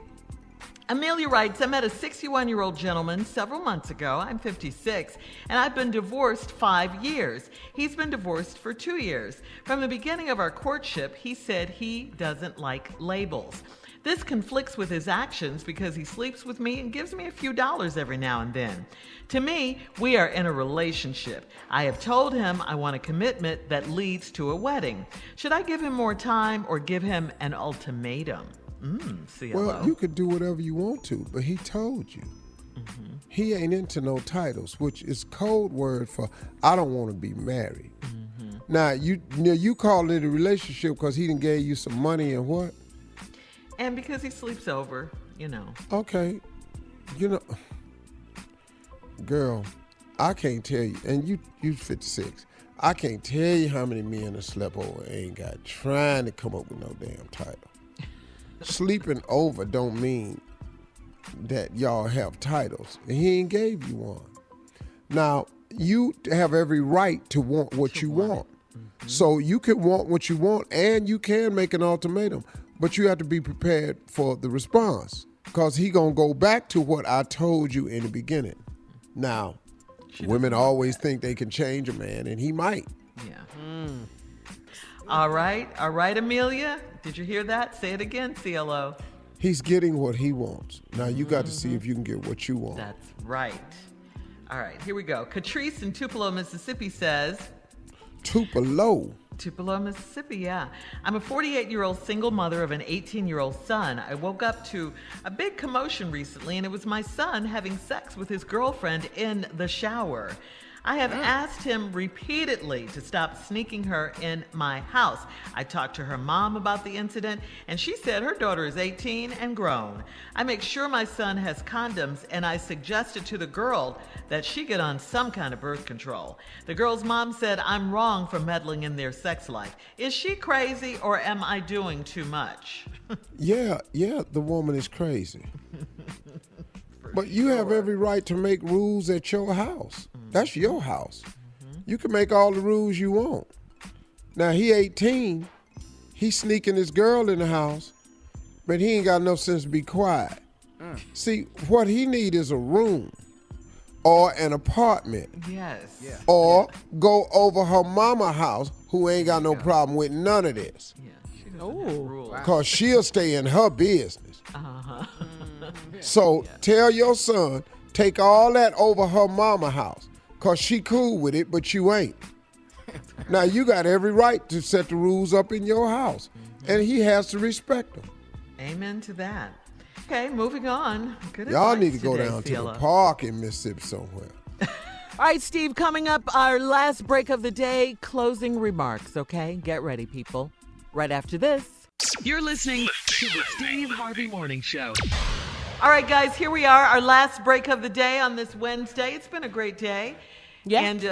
Amelia writes, I met a 61-year-old gentleman several months ago. I'm 56, and I've been divorced 5 years. He's been divorced for 2 years. From the beginning of our courtship, he said he doesn't like labels. This conflicts with his actions because he sleeps with me and gives me a few dollars every now and then. To me, we are in a relationship. I have told him I want a commitment that leads to a wedding. Should I give him more time or give him an ultimatum? CLO. Well, you could do whatever you want to, but he told you. Mm-hmm. He ain't into no titles, which is code word for I don't want to be married. Mm-hmm. Now, you call it a relationship because he done gave you some money and what? And because he sleeps over, you know. Okay. Girl, I can't tell you, and you 56. I can't tell you how many men have slept over and ain't got trying to come up with no damn title. Sleeping over don't mean that y'all have titles. He ain't gave you one. Now, you have every right to want what you want. Mm-hmm. So you can want what you want and you can make an ultimatum, but you have to be prepared for the response because he gonna go back to what I told you in the beginning. Now, women always think they can change a man, and he might. Yeah. All right, Amelia. Did you hear that? Say it again, CLO. He's getting what he wants. Now you got to see if you can get what you want. That's right. All right, here we go. Catrice in Tupelo, Mississippi says, Tupelo. Tupelo, Mississippi, yeah. I'm a 48-year-old single mother of an 18-year-old son. I woke up to a big commotion recently, and it was my son having sex with his girlfriend in the shower. I have asked him repeatedly to stop sneaking her in my house. I talked to her mom about the incident, and she said her daughter is 18 and grown. I make sure my son has condoms, and I suggested to the girl that she get on some kind of birth control. The girl's mom said I'm wrong for meddling in their sex life. Is she crazy, or am I doing too much? Yeah, the woman is crazy. But you have every right to make rules at your house. That's your house. You can make all the rules you want. Now, he 18. He's sneaking his girl in the house, but he ain't got enough sense to be quiet. See, what he need is a room or an apartment. Yes. Yeah. Or go over her mama house, who ain't got no problem with none of this. Yeah, she doesn't have rules. Because she'll stay in her business. Uh-huh. So tell your son, take all that over her mama house, because she cool with it, but you ain't. Now, you got every right to set the rules up in your house, and he has to respect them. Amen to that. Okay, moving on. Good Y'all advice need to go today, down to Sheila. the park in Mississippi somewhere. All right, Steve, coming up, our last break of the day, closing remarks, okay? Get ready, people. Right after this. You're listening to the Steve Harvey Morning Show. All right, guys, here we are, our last break of the day on this Wednesday. It's been a great day. Yeah. And,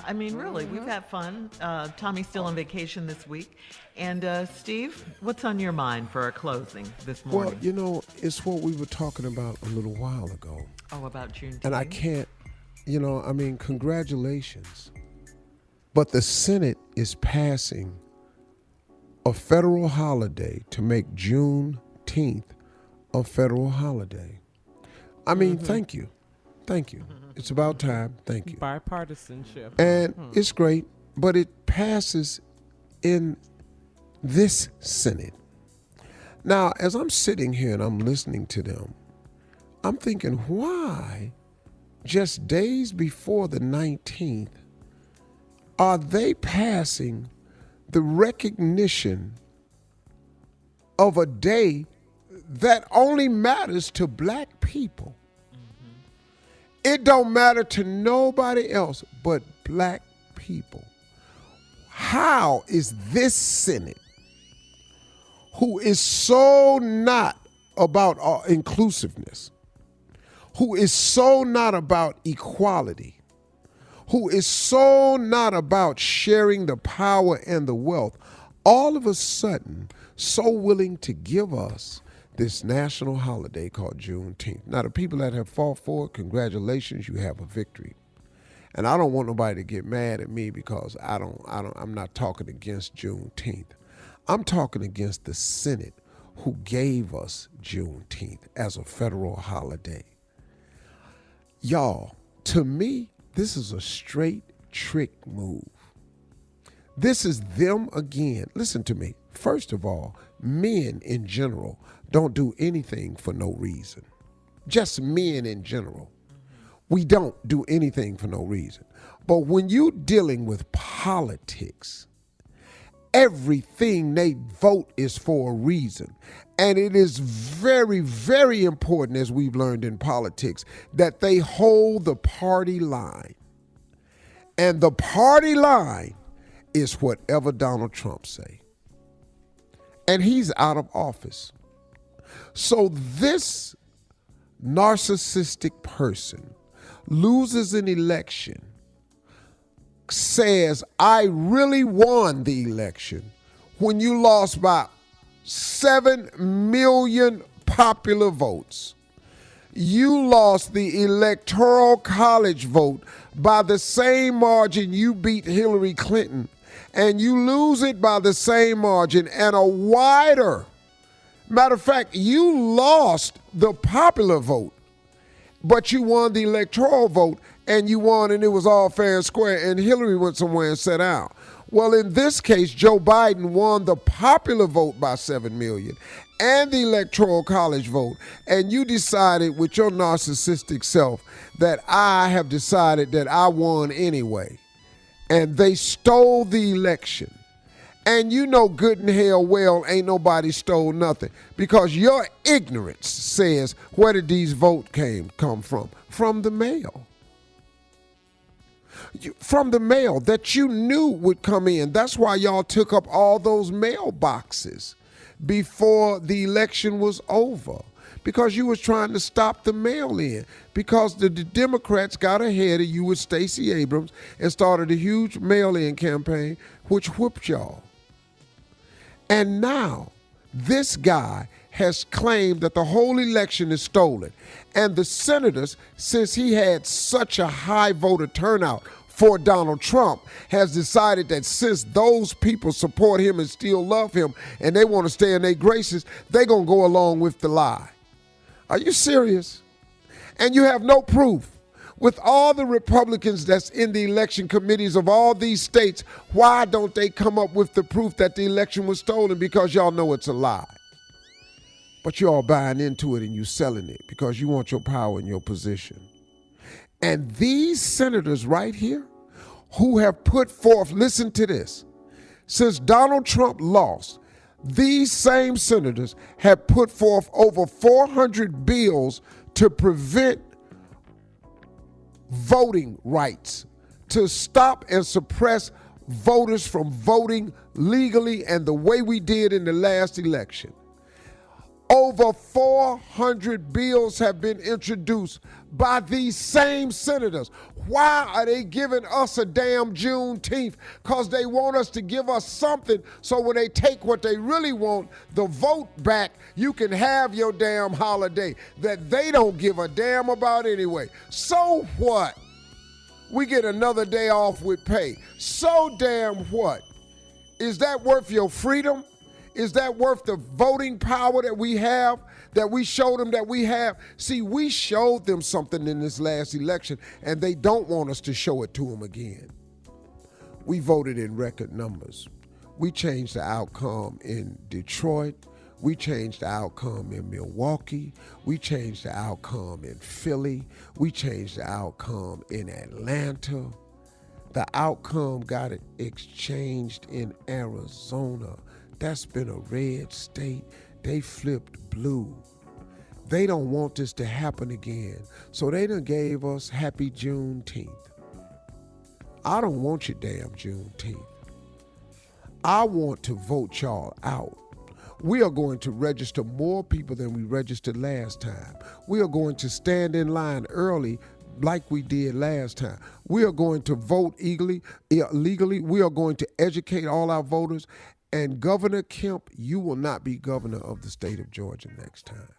I mean, really, we've had fun. Tommy's still on vacation this week. And, Steve, what's on your mind for our closing this morning? Well, it's what we were talking about a little while ago. Oh, about Juneteenth? And I can't, congratulations. But the Senate is passing a federal holiday to make Juneteenth a federal holiday. I mean, thank you. Thank you. It's about time. Thank you. Bipartisanship. And it's great, but it passes in this Senate. Now, as I'm sitting here and I'm listening to them, I'm thinking, why, just days before the 19th, are they passing the recognition of a day that only matters to black people? It don't matter to nobody else but black people. How is this Senate, who is so not about inclusiveness, who is so not about equality, who is so not about sharing the power and the wealth, all of a sudden so willing to give us this national holiday called Juneteenth? Now, the people that have fought for it, congratulations, you have a victory. And I don't want nobody to get mad at me because I'm not talking against Juneteenth. I'm talking against the Senate who gave us Juneteenth as a federal holiday. Y'all, to me, this is a straight trick move. This is them again. Listen to me. First of all, men in general don't do anything for no reason. Just men in general. We don't do anything for no reason. But when you're dealing with politics, everything they vote is for a reason. And it is very, very important, as we've learned in politics, that they hold the party line. And the party line is whatever Donald Trump say. And he's out of office. So this narcissistic person loses an election, says, I really won the election, when you lost by 7 million popular votes. You lost the Electoral College vote by the same margin you beat Hillary Clinton, and you lose it by the same margin and a wider. Matter of fact, you lost the popular vote, but you won the electoral vote, and you won, and it was all fair and square, and Hillary went somewhere and sat down. Well, in this case, Joe Biden won the popular vote by 7 million and the Electoral College vote, and you decided with your narcissistic self that I have decided that I won anyway. and they stole the election. And you know good and hell well ain't nobody stole nothing, because your ignorance says, where did these votes come from? From the mail. From the mail that you knew would come in. That's why y'all took up all those mailboxes before the election was over, because you was trying to stop the mail-in, because the Democrats got ahead of you with Stacey Abrams and started a huge mail-in campaign, which whipped y'all. And now this guy has claimed that the whole election is stolen. And the senators, since he had such a high voter turnout for Donald Trump, has decided that since those people support him and still love him and they want to stay in their graces, they're going to go along with the lie. Are you serious? And you have no proof. With all the Republicans that's in the election committees of all these states, why don't they come up with the proof that the election was stolen? Because y'all know it's a lie. But you're all buying into it and you selling it because you want your power and your position. And these senators right here who have put forth, listen to this, since Donald Trump lost, these same senators have put forth over 400 bills to prevent voting rights, to stop and suppress voters from voting legally and the way we did in the last election. Over 400 bills have been introduced by these same senators. Why are they giving us a damn Juneteenth? Because they want us to give us something so when they take what they really want, the vote back, you can have your damn holiday that they don't give a damn about anyway. So what? We get another day off with pay. So damn what? Is that worth your freedom? Is that worth the voting power that we have, that we showed them that we have? See, we showed them something in this last election, and they don't want us to show it to them again. We voted in record numbers. We changed the outcome in Detroit. We changed the outcome in Milwaukee. We changed the outcome in Philly. We changed the outcome in Atlanta. The outcome got it exchanged in Arizona. That's been a red state. They flipped blue. They don't want this to happen again. So they done gave us happy Juneteenth. I don't want your damn Juneteenth. I want to vote y'all out. We are going to register more people than we registered last time. We are going to stand in line early like we did last time. We are going to vote legally. We are going to educate all our voters. And Governor Kemp, you will not be governor of the state of Georgia next time.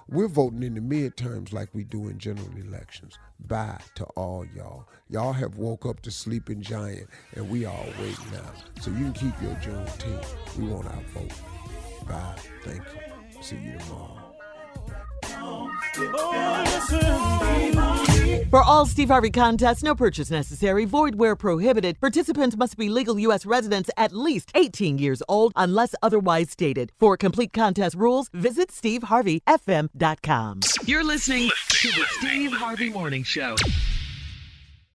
We're voting in the midterms like we do in general elections. Bye to all y'all. Y'all have woke up the sleeping giant, and we all waiting now. So you can keep your Juneteenth. We want our vote. Bye. Thank you. See you tomorrow. For all Steve Harvey contests, no purchase necessary, void where prohibited. Participants must be legal U.S. residents at least 18 years old unless otherwise stated. For complete contest rules, visit SteveHarveyFM.com. You're listening to the Steve Harvey Morning Show.